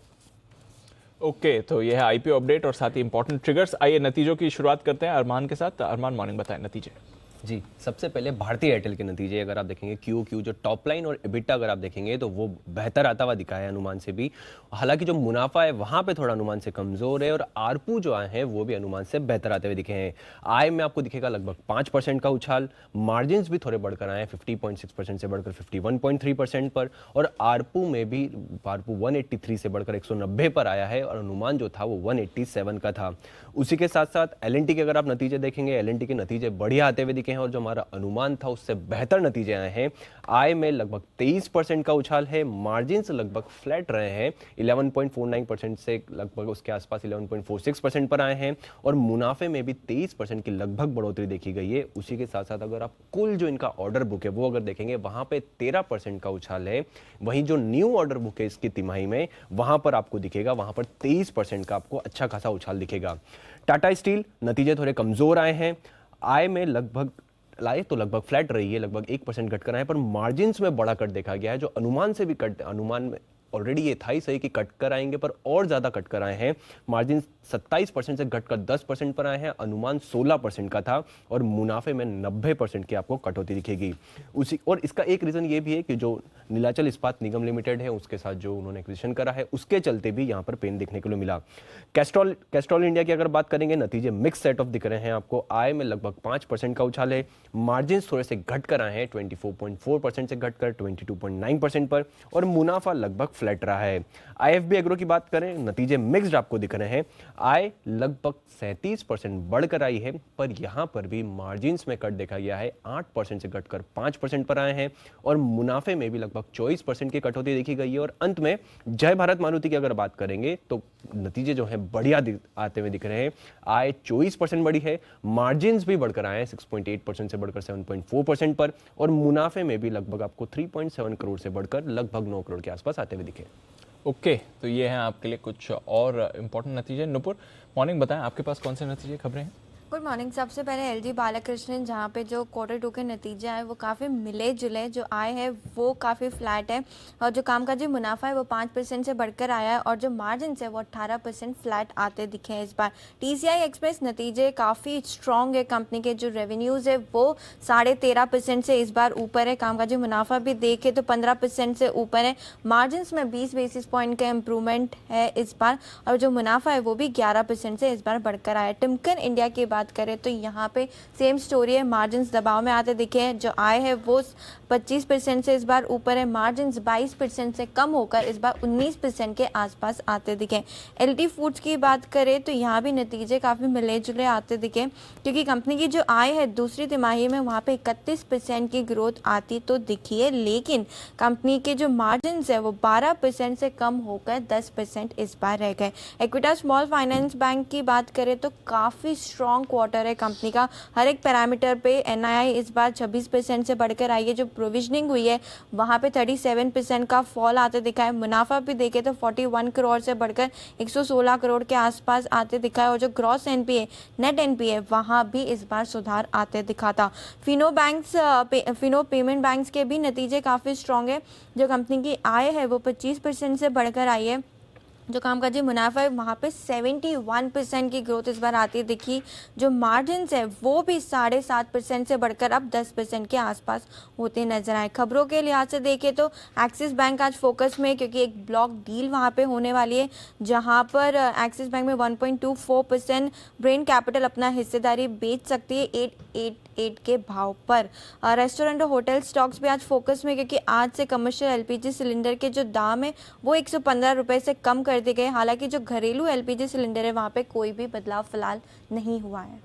ओके, तो ये है आईपीओ अपडेट और साथ ही इंपॉर्टेंट ट्रिगर्स। आइए नतीजों की शुरुआत करते हैं अरमान के साथ। अरमान, मॉर्निंग, बताएं नतीजे। जी, सबसे पहले भारतीय एयरटेल के नतीजे अगर आप देखेंगे क्यू जो टॉप लाइन और EBITDA अगर आप देखेंगे तो वो बेहतर आता हुआ दिखा है अनुमान से भी। हालांकि जो मुनाफा है वहां पे थोड़ा अनुमान से कमजोर है और आरपू जो आए हैं वो भी अनुमान से बेहतर आते हुए दिखे हैं। आय में आपको दिखेगा लगभग 5% का उछाल, मार्जिन भी थोड़े बढ़कर आए हैं 50.6% से बढ़कर 51.3% पर, और आरपू में भी आरपू 183 से बढ़कर 190 पर आया है और अनुमान जो था वो 187 का था। उसी के साथ साथ LNT के अगर आप नतीजे देखेंगे, LNT के नतीजे बढ़िया आते हुए दिखे हैं और जो हमारा अनुमान था उससे बेहतर नतीजे आए हैं। आय में लगभग 23% का उछाल है, मार्जिन लगभग फ्लैट रहे हैं 11.49% से लगभग उसके आसपास 11.46% पर आए हैं, और मुनाफे में भी 23% की लगभग बढ़ोतरी देखी गई है। उसी के साथ साथ अगर आप कुल जो इनका ऑर्डर बुक है वो अगर देखेंगे वहां पे 13% का उछाल है। वहीं जो न्यू ऑर्डर बुक है इसकी तिमाही में वहां पर आपको दिखेगा, वहां पर 23% का आपको अच्छा खासा उछाल दिखेगा। टाटा स्टील नतीजे थोड़े कमजोर आए हैं, आय में लगभग लाए तो लगभग फ्लैट रही है, लगभग 1% घटकर आए, पर मार्जिन में बड़ा कट देखा गया है। जो अनुमान से भी कट, अनुमान में ऑलरेडी ये था ही सही कि कट कर आएंगे पर और ज्यादा कट कर आए हैं। मार्जिन 27% से घटकर 10% पर आए हैं, अनुमान 16% का था, और मुनाफे में 90% की आपको कटौती दिखेगी। उसी और इसका एक रीजन ये भी है कि जो नीलाचल इस्पात निगम लिमिटेड है उसके साथ जो उन्होंने एक्विजिशन करा है उसके चलते भी यहाँ पर पेन देखने को मिला। कैस्ट्रॉल इंडिया की अगर बात करेंगे, नतीजे मिक्स सेट ऑफ दिख रहे हैं आपको। आय में लगभग 5% का उछाल है, मार्जिन थोड़े से घट कर आए हैं 24.4% से घटकर 22.9% पर, और मुनाफा लगभग फ्लैट रहा है। IFB एग्रो की बात करें, नतीजे मिक्स्ड आपको दिख रहे हैं। आय लगभग 37% बढ़कर आई है, पर यहां पर भी मार्जिन में कट देखा गया है, 8% से घटकर 5% पर आए हैं, और मुनाफे में भी लगभग 24% की कटौती देखी गई है। और अंत में जय भारत मारुति की अगर बात करेंगे तो नतीजे जो है बढ़िया आते हुए दिख रहे हैं। आय 24% बढ़ी है, मार्जिन भी बढ़कर आए हैं 6.8% से बढ़कर 7.4% पर, और मुनाफे में भी लगभग आपको 3.7 करोड़ से बढ़कर लगभग 9 करोड़ के आसपास आते हुए दिखे। ओके, तो ये हैं आपके लिए कुछ और इम्पोर्टेंट नतीजे। नुपुर, मॉर्निंग, बताएं आपके पास कौन से नतीजे, खबरें हैं? Good morning. सबसे पहले LG बालाकृष्णन, जहाँ पे जो Q2 के नतीजे आए वो काफ़ी मिले जुले, जो आय है वो काफ़ी फ्लैट है, और जो कामकाजी मुनाफा है वो 5% से बढ़कर आया है, और जो मार्जिन है वो 18% फ्लैट आते दिखे हैं इस बार। TCI एक्सप्रेस नतीजे काफ़ी स्ट्रॉन्ग है, कंपनी के जो रेवेन्यूज़ है वो 13.5% से इस बार ऊपर है, कामकाजी मुनाफा भी देखे तो 15% से ऊपर है, मार्जिन में 20 बेसिस पॉइंट का इम्प्रूवमेंट है इस बार, और जो मुनाफा है वो भी 11% से इस बार बढ़कर आया। टिमकन इंडिया की बात करें तो यहाँ पे सेम स्टोरी है, मार्जिन्स दबाव में आते दिखे हैं, जो आय है वो 25% से इस बार ऊपर है, मार्जिन्स 22% से कम होकर इस बार 19% के आसपास आते दिखे। LT फूड्स की बात करें तो यहाँ भी नतीजे काफ़ी मिले जुले आते दिखे, क्योंकि कंपनी की जो आय है दूसरी तिमाही में वहाँ पे 31% की ग्रोथ आती तो दिखी है, लेकिन कंपनी के जो मार्जिन्स है वो 12% से कम होकर 10% इस बार रह गए। इक्विटा स्मॉल फाइनेंस बैंक की बात करें तो काफ़ी स्ट्रॉन्ग क्वार्टर है कंपनी का, हर एक पैरामीटर पे NII इस बार 26% से बढ़कर आई है, जो प्रोविजनिंग हुई है वहाँ पे 37% का फॉल आते दिखा है। मुनाफा भी देखे तो 41 करोड़ से बढ़कर 116 करोड़ के आसपास आते दिखा है, और जो ग्रॉस NPA नेट NPA वहाँ भी इस बार सुधार आते दिखा था। फिनो पेमेंट बैंक्स के भी नतीजे काफ़ी स्ट्रॉन्ग है, जो कंपनी की आय है वो 25% से बढ़कर आई है, जो कामकाजी मुनाफा है वहाँ पे 71% की ग्रोथ इस बार आती दिखी, जो मार्जिन्स है वो भी 7.5% से बढ़कर अब 10% के आसपास होते नजर आए। खबरों के लिहाज से देखें तो एक्सिस बैंक आज फोकस में, क्योंकि एक ब्लॉक डील वहाँ पे होने वाली है, जहाँ पर एक्सिस बैंक में 1.24% ब्रेन कैपिटल अपना हिस्सेदारी बेच सकती है 888 के भाव पर। रेस्टोरेंट और होटल स्टॉक्स भी आज फोकस में, क्योंकि आज से कमर्शियल LPG सिलेंडर के जो दाम है वो 115 रुपये से कम कर दिए गए। हालांकि जो घरेलू LPG सिलेंडर है वहाँ पे कोई भी बदलाव फिलहाल नहीं हुआ है।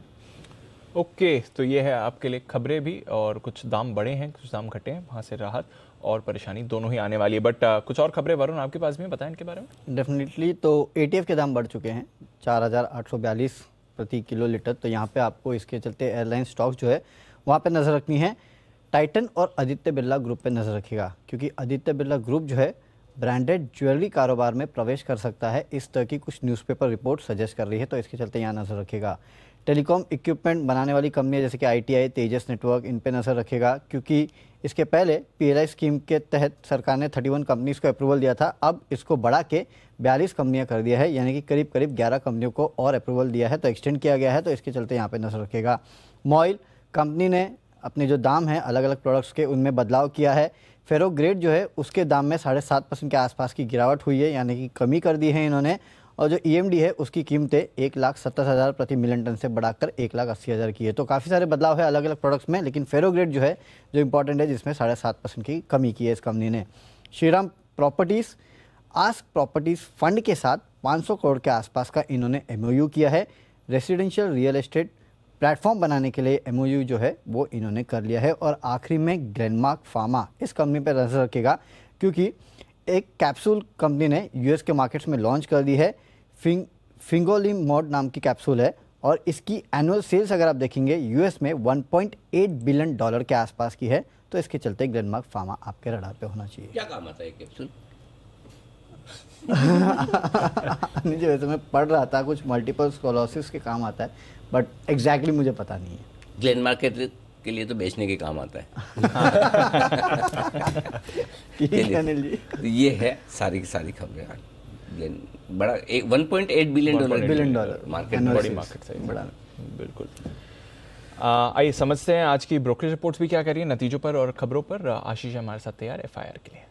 ओके, तो ये है आपके लिए खबरें भी, और कुछ दाम बढ़े हैं, कुछ दाम घटे हैं, वहाँ से राहत और परेशानी दोनों ही आने वाली है। बट कुछ और खबरें वरुण आपके पास भी बताएं इनके बारे में। डेफिनेटली, तो ATF के दाम बढ़ चुके हैं 4,842 प्रति किलो लीटर, तो यहाँ पे आपको इसके चलते एयरलाइन स्टॉक जो है वहाँ पे नज़र रखनी है। टाइटन और आदित्य बिरला ग्रुप पे नज़र रखिएगा, क्योंकि आदित्य बिरला ग्रुप जो है ब्रांडेड ज्वेलरी कारोबार में प्रवेश कर सकता है, इस तरह की कुछ न्यूज़पेपर रिपोर्ट सजेस्ट कर रही है, तो इसके चलते यहाँ नज़र रखिएगा। टेलीकॉम इक्विपमेंट बनाने वाली कंपनियां जैसे कि ITI, तेजस नेटवर्क, इन पे नज़र रखेगा, क्योंकि इसके पहले PLI स्कीम के तहत सरकार ने 31 कंपनीज को अप्रूवल दिया था। अब इसको बढ़ा के 42 कंपनियां कर दिया है, यानी कि करीब करीब 11 कंपनियों को और अप्रूवल दिया है, तो एक्सटेंड किया गया है, तो इसके चलते यहाँ पे नज़र रखेगा। मॉइल कंपनी ने अपने जो दाम हैं अलग अलग प्रोडक्ट्स के उनमें बदलाव किया है। फेरो ग्रेड जो है उसके दाम में 7.5% के आसपास की गिरावट हुई है, यानी कि कमी कर दी है इन्होंने। और जो EMD है उसकी कीमतें 1,70,000 प्रति मिलियन टन से बढ़ाकर 1,80,000 की है। तो काफ़ी सारे बदलाव है अलग अलग प्रोडक्ट्स में, लेकिन फेरो ग्रेड जो है जो इंपॉर्टेंट है, जिसमें 7.5% की कमी की है इस कंपनी ने। Shriram properties ask properties fund के साथ 500 करोड़ के आसपास का इन्होंने MOU किया है। रेसिडेंशियल रियल एस्टेट प्लेटफॉर्म बनाने के लिए MOU जो है वो इन्होंने कर लिया है। और आखिरी में ग्लेनमार्क फार्मा, इस कंपनी पर नजर रखेगा, क्योंकि एक कैप्सूल कंपनी ने US के मार्केट्स में लॉन्च कर दी है। फिंगोलिमोड नाम की कैप्सूल है और इसकी एनुअल सेल्स अगर आप देखेंगे US में $1.8 बिलियन के आसपास की है। तो इसके चलते ग्लेनमार्क फार्मा आपके रडार पे होना चाहिए। क्या काम आता है कैप्सूल? नीचे वैसे मैं पढ़ रहा था, कुछ मल्टीपल स्क्लेरोसिस के काम आता है, बट एग्जैक्टली मुझे पता नहीं है। ग्लेन मार्केट के लिए तो बेचने के काम आता है। ठीक है अनिल जी। तो ये है सारी की सारी खबरें। ग्लेन बड़ा $1.8 बिलियन मार्केट, बड़ी मार्केट है, बड़ा बिल्कुल। आइए समझते हैं आज की ब्रोकरेज रिपोर्ट्स भी क्या कह रही है नतीजों पर और खबरों पर। आशीष हमारे साथ तैयार FIR के लिए।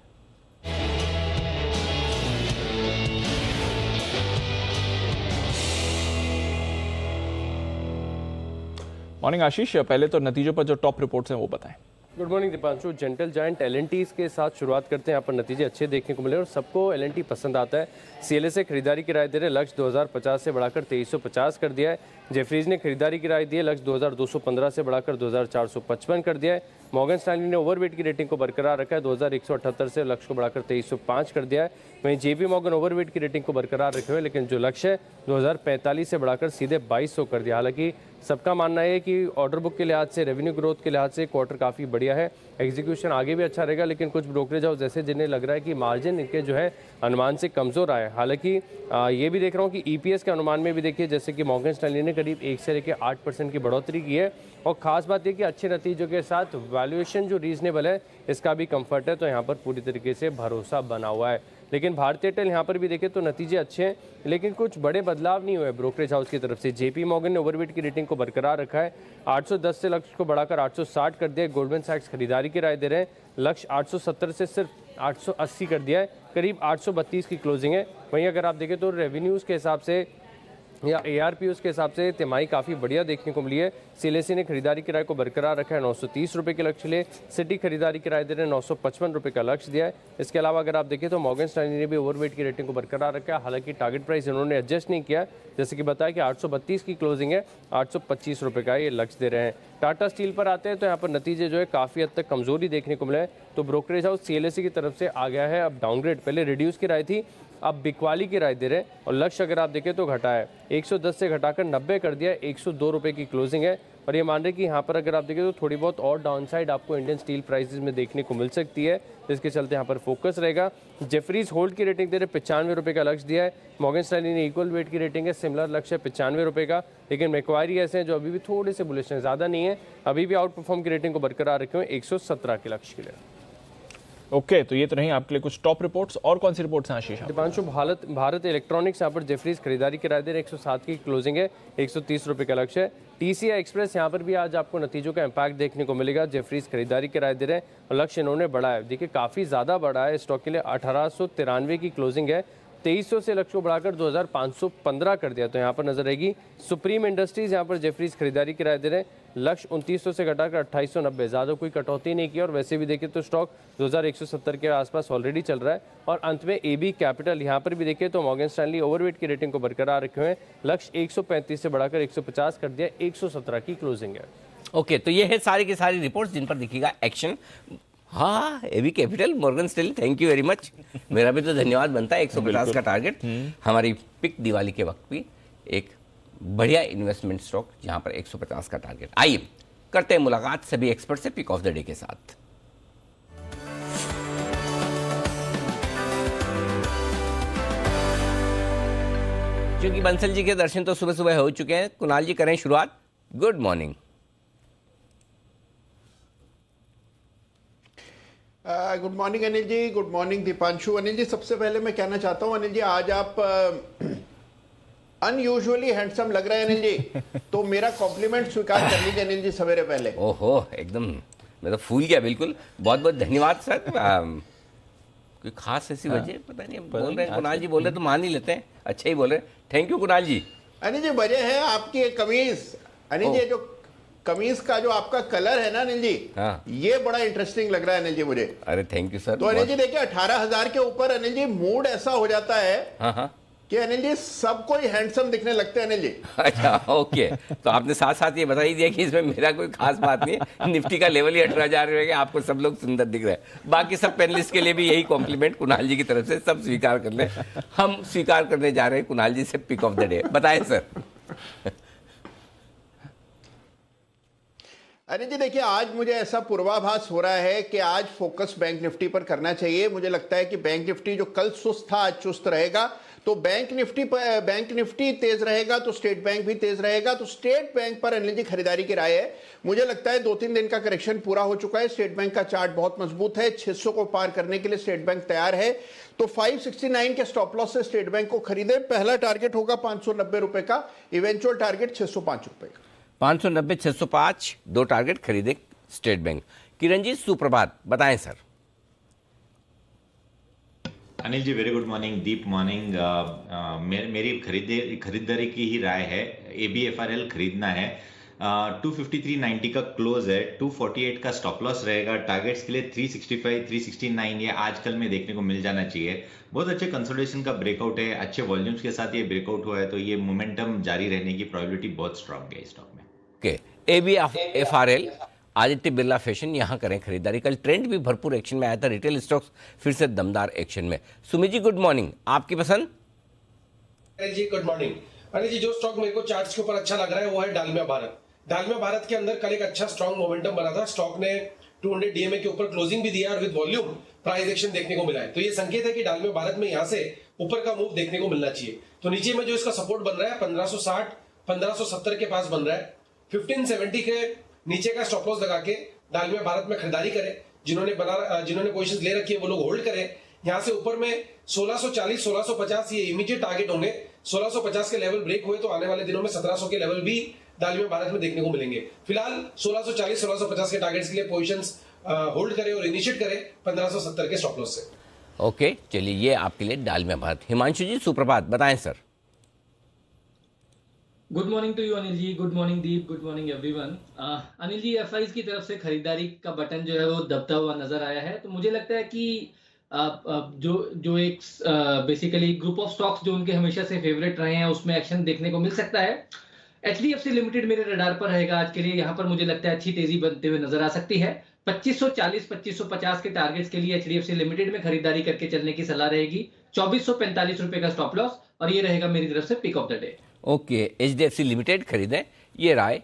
मॉर्निंग आशीष, पहले तो नतीजों पर जो टॉप रिपोर्ट्स हैं वो बताएं। Good morning Deepanshu. Gentle giant L&T के साथ शुरुआत करते हैं। यहाँ पर नतीजे अच्छे देखने को मिले और सबको L&T पसंद आता है। CLA से खरीदारी की राय दे रहे, लक्ष्य 2050 से बढ़ाकर 2350 कर दिया है। जेफरीज ने खरीदारी की राय दी है, लक्ष्य 2215 से बढ़ाकर 2455 कर दिया है। मॉर्गन स्टैनली ने ओवरवेट की रेटिंग को बरकरार रखा है, 2178 से लक्ष्य को बढ़ाकर 2305 कर दिया है। वहीं JP मॉर्गन ओवरवेट की रेटिंग को बरकरार रखे हुए, लेकिन जो लक्ष्य है 2045 से बढ़ाकर सीधे 2200 कर दिया। हालांकि सबका मानना है कि ऑर्डर बुक के लिहाज से, रेवेन्यू ग्रोथ के लिहाज से क्वार्टर काफ़ी बढ़िया है, एग्जीक्यूशन आगे भी अच्छा रहेगा, लेकिन कुछ ब्रोकरेज हाउस जैसे जिन्हें लग रहा है कि मार्जिन इनके जो है अनुमान से कमज़ोर आए। हालांकि ये भी देख रहा हूँ कि EPS के अनुमान में भी देखिए, जैसे कि मॉर्गन स्टैनली ने करीब 1 से लेकर 8% की बढ़ोतरी की है। और ख़ास बात यह कि अच्छे नतीजों के साथ वैल्यूएशन जो रीजनेबल है इसका भी कंफर्ट है, तो यहाँ पर पूरी तरीके से भरोसा बना हुआ है। लेकिन भारतीय एयरटेल यहाँ पर भी देखें तो नतीजे अच्छे हैं, लेकिन कुछ बड़े बदलाव नहीं हुए ब्रोकरेज हाउस की तरफ से। JP मॉर्गन ने ओवरवेट की रेटिंग को बरकरार रखा है, 810 से लक्ष्य को बढ़ाकर 860 कर दिया है। गोल्डमैन सैक्स खरीदारी की राय दे रहे हैं, लक्ष्य 870 से सिर्फ 880 कर दिया है, करीब 832 की क्लोजिंग है। वहीं अगर आप देखें तो रेवेन्यूज़ के हिसाब से या ARPOs के हिसाब से तिमाही काफ़ी बढ़िया देखने को मिली है। CLSA ने खरीदारी किराए को बरकरार रखा है, 930 रुपये के लक्ष्य लिए। सिटी खरीदारी किराए दे रहे हैं, 955 रुपये का लक्ष्य दिया है। इसके अलावा अगर आप देखें तो मॉर्गन स्टैनली ने भी ओवरवेट की रेटिंग को बरकरार रखा है, हालांकि टारगेट प्राइस इन्होंने एडजस्ट नहीं किया, जैसे कि बताया कि 832 की क्लोजिंग है, 825 रुपये का ये लक्ष्य दे रहे हैं। टाटा स्टील पर आते हैं तो यहाँ पर नतीजे जो है काफ़ी हद तक कमजोरी देखने को मिला है, तो ब्रोकरेज हाउस CLSA की तरफ से आ गया है अब डाउनग्रेड। पहले रिड्यूस की राय थी, अब बिकवाली की राय दे रहे हैं, और लक्ष्य अगर आप देखें तो घटा है, 110 से घटाकर 90 कर दिया है, 102 रुपये की क्लोजिंग है। और ये मान रहे कि यहाँ पर अगर आप देखें तो थोड़ी बहुत और डाउनसाइड आपको इंडियन स्टील प्राइसेस में देखने को मिल सकती है, जिसके चलते यहाँ पर फोकस रहेगा। जेफरीज होल्ड की रेटिंग दे रहे 95 रुपये का लक्ष्य दिया है। मॉर्गन स्टैनली ने इक्वल वेट की रेटिंग है, सिमिलर लक्ष्य है 95 रुपये का, लेकिन मैक्वायरी ऐसे हैं जो अभी भी थोड़े से बुलिश हैं, ज़्यादा नहीं है, अभी भी आउट परफॉर्म की रेटिंग को बरकरार रखे हुए 117 के लक्ष्य के लिए। ओके, तो ये तो नहीं आपके लिए कुछ टॉप रिपोर्ट्स। और कौन सी रिपोर्ट्स हैं आशीष? दीपांशु, भारत इलेक्ट्रॉनिक्स यहाँ पर जेफरीज खरीदारी किराए दे रहे 107 की क्लोजिंग है, 130 रुपये का लक्ष्य है। TCI एक्सप्रेस यहाँ पर भी आज आपको नतीजों का इम्पैक्ट देखने को मिलेगा। जेफरीज खरीदारी किराए दे रहे हैं और लक्ष्य इन्होंने बढ़ाया है, देखिए काफ़ी ज़्यादा बढ़ा है, स्टॉक के लिए 1893 की क्लोजिंग है, 2300 से लक्ष्य को बढ़ाकर 2515 कर दिया। तो यहाँ पर नजर रहेगी सुप्रीम इंडस्ट्रीज, यहाँ पर जेफरीज खरीदारी किराए दे रहे हैं, लक्ष्य 2900 से घटाकर 2890, ज़्यादा कोई कटौती नहीं की। और वैसे भी देखिए तो स्टॉक 2170 के आसपास ऑलरेडी चल रहा है। और अंत में AB कैपिटल, यहाँ पर भी देखिए तो मॉर्गन स्टैनली ओवरवेट की रेटिंग को बरकरार रखे हुए हैं, लक्ष्य 135 से बढ़ाकर 150 कर दिया, 117 की क्लोजिंग है। ओके, तो ये है सारी की सारी रिपोर्ट्स जिन पर दिखेगा एक्शन। हाँ, AB capital, Morgan Stanley, thank you very much. मेरा भी तो धन्यवाद बनता है। 150 का टारगेट हमारी पिक दिवाली के वक्त भी एक बढ़िया इन्वेस्टमेंट स्टॉक, जहां पर 150 का टारगेट। आइए करते हैं मुलाकात सभी एक्सपर्ट से पिक ऑफ द डे के साथ। क्योंकि बंसल जी के दर्शन तो सुबह सुबह हो चुके हैं, कुणाल जी करें शुरुआत। Good morning. Good morning Anil ji, good morning Deepanshu. Anil ji, सबसे पहले मैं कहना चाहता हूं अनिल जी, आज आप अनयूजुअली हैंडसम लग रहे हैं अनिल जी, तो मेरा कॉम्प्लीमेंट स्वीकार कर लीजिए अनिल जी सवेरे पहले। ओहो, एकदम मैं तो फूल गया बिल्कुल। बहुत बहुत धन्यवाद सर। कोई खास ऐसी वजह पता नहीं, बोल रहे हैं कुणाल जी बोल रहे तो मान ही लेते हैं, अच्छा ही बोल रहे हैं। थैंक यू कुणाल जी। अनिल जी, वजह है आपकी एक कमीज। अनिल जी, जो कमीज का जो आपका कलर है ना अनिल जी, हाँ। ये बड़ा इंटरेस्टिंग लग रहा है अनिल जी मुझे। अरे थैंक यू सर। तो अनिल जी देखिए, 18,000 के ऊपर अनिल जी मूड ऐसा हो जाता है हाँ कि अनिल जी सबको ही हैंडसम दिखने लगते हैं अनिल जी। अच्छा ओके, तो आपने साथ साथ ये बता ही दिया कि इसमें मेरा कोई खास बात नहीं है। निफ्टी का लेवल ही 18,000 रहेगा, आपको सब लोग सुंदर दिख रहे हैं। बाकी सब पैनलिस्ट के लिए भी यही कॉम्प्लीमेंट कुणाल जी की तरफ से, सब स्वीकार कर ले। हम स्वीकार करने जा रहे हैं कुणाल जी से पिक ऑफ द डे। बताएं सर। अनिल जी देखिए, आज मुझे ऐसा पूर्वाभास हो रहा है कि आज फोकस बैंक निफ्टी पर करना चाहिए। मुझे लगता है कि बैंक निफ्टी जो कल सुस्त था आज चुस्त रहेगा। तो बैंक निफ्टी तेज रहेगा तो स्टेट बैंक भी तेज रहेगा। तो स्टेट बैंक पर अनिल जी खरीदारी की राय है। मुझे लगता है 2-3 दिन का करेक्शन पूरा हो चुका है। स्टेट बैंक का चार्ट बहुत मजबूत है, 600 को पार करने के लिए स्टेट बैंक तैयार है। तो 569 के स्टॉप लॉस से स्टेट बैंक को खरीदे। पहला टारगेट होगा 590 रुपए का, इवेंचुअल टारगेट 605 रुपए का। 590 605 दो टारगेट खरीदे स्टेट बैंक। किरण जी सुप्रभात, बताएं sir. Anil ji very good morning, दीप मॉर्निंग। मेरी खरीदारी की ही राय है। ABFRL खरीदना है। 253.90 का क्लोज है, 248 का स्टॉप लॉस रहेगा। टारगेट्स के लिए 365 369 ये आजकल में देखने को मिल जाना चाहिए। बहुत अच्छे कंसोलिडेशन का ब्रेकआउट है, अच्छे वॉल्यूम्स के साथ ये ब्रेकआउट हुआ है, तो ये मोमेंटम जारी रहने की प्रोबेबिलिटी बहुत स्ट्रांग है स्टॉक में। Okay, ABFRL Aditya Birla fashion, यहाँ करें खरीदारी। कल ट्रेंड भी भरपूर एक्शन में आया था, रिटेल स्टॉक्स फिर से दमदार एक्शन में। सुमित जी गुड मॉर्निंग, आपकी पसंद। Anil ji good morning. अनिल जी, जो स्टॉक मेरे को चार्ट्स के ऊपर अच्छा लग रहा है वो है डालमिया भारत। डालमिया भारत के अंदर कल एक अच्छा स्ट्रॉन्ग मोमेंटम बना था। स्टॉक ने 200 DMA के ऊपर क्लोजिंग भी दिया और विद वॉल्यूम प्राइस एक्शन देखने को मिला है। तो ये संकेत है कि डालमिया भारत में यहाँ से ऊपर का मूव देखने को मिलना चाहिए। तो नीचे में जो इसका सपोर्ट बन रहा है 1560 1570 के पास बन रहा है। 1570 के नीचे का स्टॉप लॉस लगा के डालमिया भारत में खरीदारी करें। जिन्होंने पोजीशंस ले रखी है वो लोग होल्ड करें। यहाँ से ऊपर में 1640 1650 ये इमीडिएट टारगेट होंगे। 1650 के लेवल ब्रेक हुए तो आने वाले दिनों में 1700 के लेवल भी डालमिया भारत में देखने को मिलेंगे। फिलहाल 1640 1650 के टारगेट्स के लिए पोजीशंस होल्ड करें और इनिशिएट करें 1570 के स्टॉप लॉस से। ओके, चलिए ये आपके लिए डालमिया भारत। हिमांशु जी सुप्रभात, बताएं sir. Good morning to you Anil ji, good morning Deep, good morning everyone. Anil ji, FIs की तरफ से खरीदारी का बटन जो है वो दबता हुआ नजर आया है। तो मुझे लगता है कि जो एक बेसिकली ग्रुप ऑफ स्टॉक्स जो उनके हमेशा से फेवरेट रहे हैं उसमें एक्शन देखने को मिल सकता है। HDFC लिमिटेड मेरे रडार पर रहेगा आज के लिए। यहाँ पर मुझे लगता है अच्छी तेजी बनते हुए नजर आ सकती है। 2540 2550 के टारगेट्स के लिए HDFC लिमिटेड में खरीदारी करके चलने की सलाह रहेगी। 2445 रुपए का स्टॉप लॉस, और ये रहेगा मेरी तरफ से pick of the day. Okay, HDFC limited खरीदें, ये राय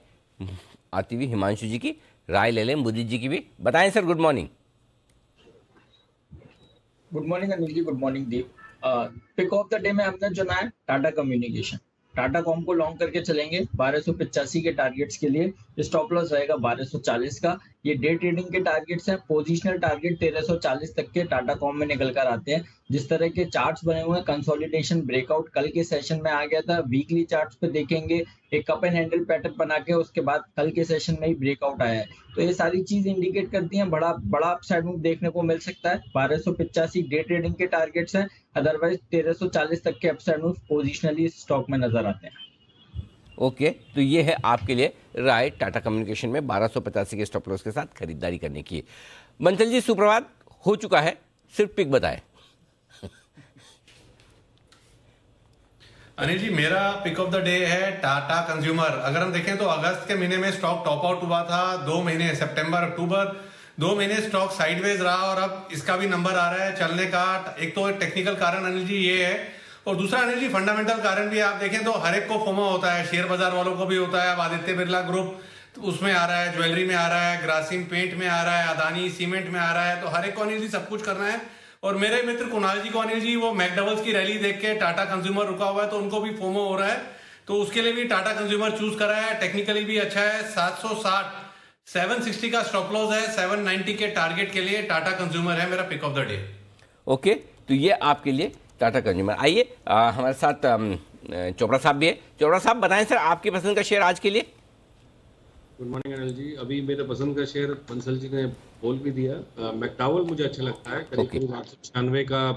आती हुई हिमांशु जी की। राय ले लें मुदित जी की भी। बताएं sir. Good morning. Good morning Anil ji, good morning Deep. Pick of the day में हमने चुना है टाटा कम्युनिकेशन। टाटा कॉम को लॉन्ग करके चलेंगे 1285 के टारगेट्स के लिए। स्टॉप लॉस रहेगा 1240 का। ये डे ट्रेडिंग के टारगेट्स हैं। पोजिशनल टारगेट 1340 तक के टाटा कॉम में निकल कर आते हैं। जिस तरह के चार्ट्स बने हुए हैं, कंसोलिडेशन ब्रेकआउट कल के सेशन में आ गया था। वीकली चार्ट्स पे देखेंगे एक कप एंड हैंडल पैटर्न बना के उसके बाद कल के सेशन में ही ब्रेकआउट आया है। तो ये सारी चीज इंडिकेट करती हैं बड़ा अपसाइड मूव देखने को मिल सकता है। 1285 डे ट्रेडिंग के टारगेट्स हैं, अदरवाइज 1340 तक के अपसाइड मूव पोजिशनली स्टॉक में नजर आते हैं। ओके, तो ये है आपके लिए राय टाटा कम्युनिकेशन में 1285 के स्टॉप लॉस के साथ खरीदारी करने की। बंसल जी सुप्रभात, हो चुका है, सिर्फ पिक बताएं। अनिल जी, मेरा पिक ऑफ द डे है टाटा कंज्यूमर। अगर हम देखें तो अगस्त के महीने में स्टॉक टॉप आउट हुआ था। 2 महीने सितंबर अक्टूबर 2 महीने स्टॉक साइडवेज रहा और अब इसका भी नंबर आ रहा है चलने का। एक तो टेक्निकल कारण अनिल जी ये है, और दूसरा अनिल जी फंडामेंटल कारण भी आप देखें तो हर एक को फोमो होता है, शेयर बाजार वालों को भी होता है। अब आदित्य बिरला ग्रुप तो उसमें आ रहा है, ज्वेलरी में आ रहा है, ग्रासिम पेंट में आ रहा है, अदानी सीमेंट में आ रहा है, तो हर एक को अनिल जी सब कुछ करना है। और मेरे मित्र कुणाल जी को, अनिल जी, वो मैकडबल्स की रैली देख के टाटा कंज्यूमर रुका हुआ है तो उनको भी फोमो हो रहा है, तो उसके लिए भी टाटा कंज्यूमर चूज करा है। टेक्निकली भी अच्छा है, 760 760 का स्टॉप लॉस है, 790 के टारगेट के लिए टाटा कंज्यूमर है मेरा pick of the day. Okay, तो ये आपके लिए टाटा कंज्यूमर। आइए हमारे साथ चोपड़ा साहब भी है। चोपड़ा साहब बताएं सर, आपकी पसंद का शेयर आज के लिए। गुड मॉर्निंग अनिल जी। अभी मेरे पसंद का शेयर बंसल जी ने बोल भी दिया। मैकडॉवेल मुझे अच्छा लगता है, करीब करीब 896 का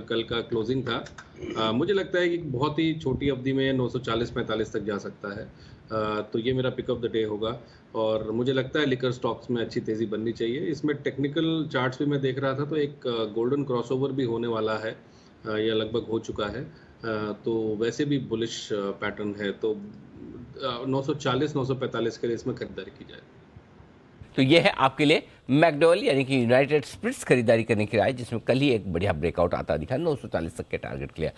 कल का क्लोजिंग था। मुझे लगता है कि बहुत ही छोटी अवधि में 940-45 तक जा सकता है, तो ये मेरा पिक ऑफ द डे होगा। और मुझे लगता है लिकर स्टॉक्स में अच्छी तेजी बननी चाहिए। इसमें टेक्निकल चार्ट्स भी मैं देख रहा था, तो एक गोल्डन क्रॉसओवर भी होने वाला है या लगभग हो चुका है, तो वैसे भी बुलिश पैटर्न है, तो 940-945 के लिए इसमें खरीदारी की जाए। तो ये है आपके लिए मैकडॉवेल यानी कि यूनाइटेड स्पिरिट्स खरीदारी करने की राय, जिसमें कल ही एक बढ़िया ब्रेकआउट आता दिखा 940 तक के टारगेट के लिए।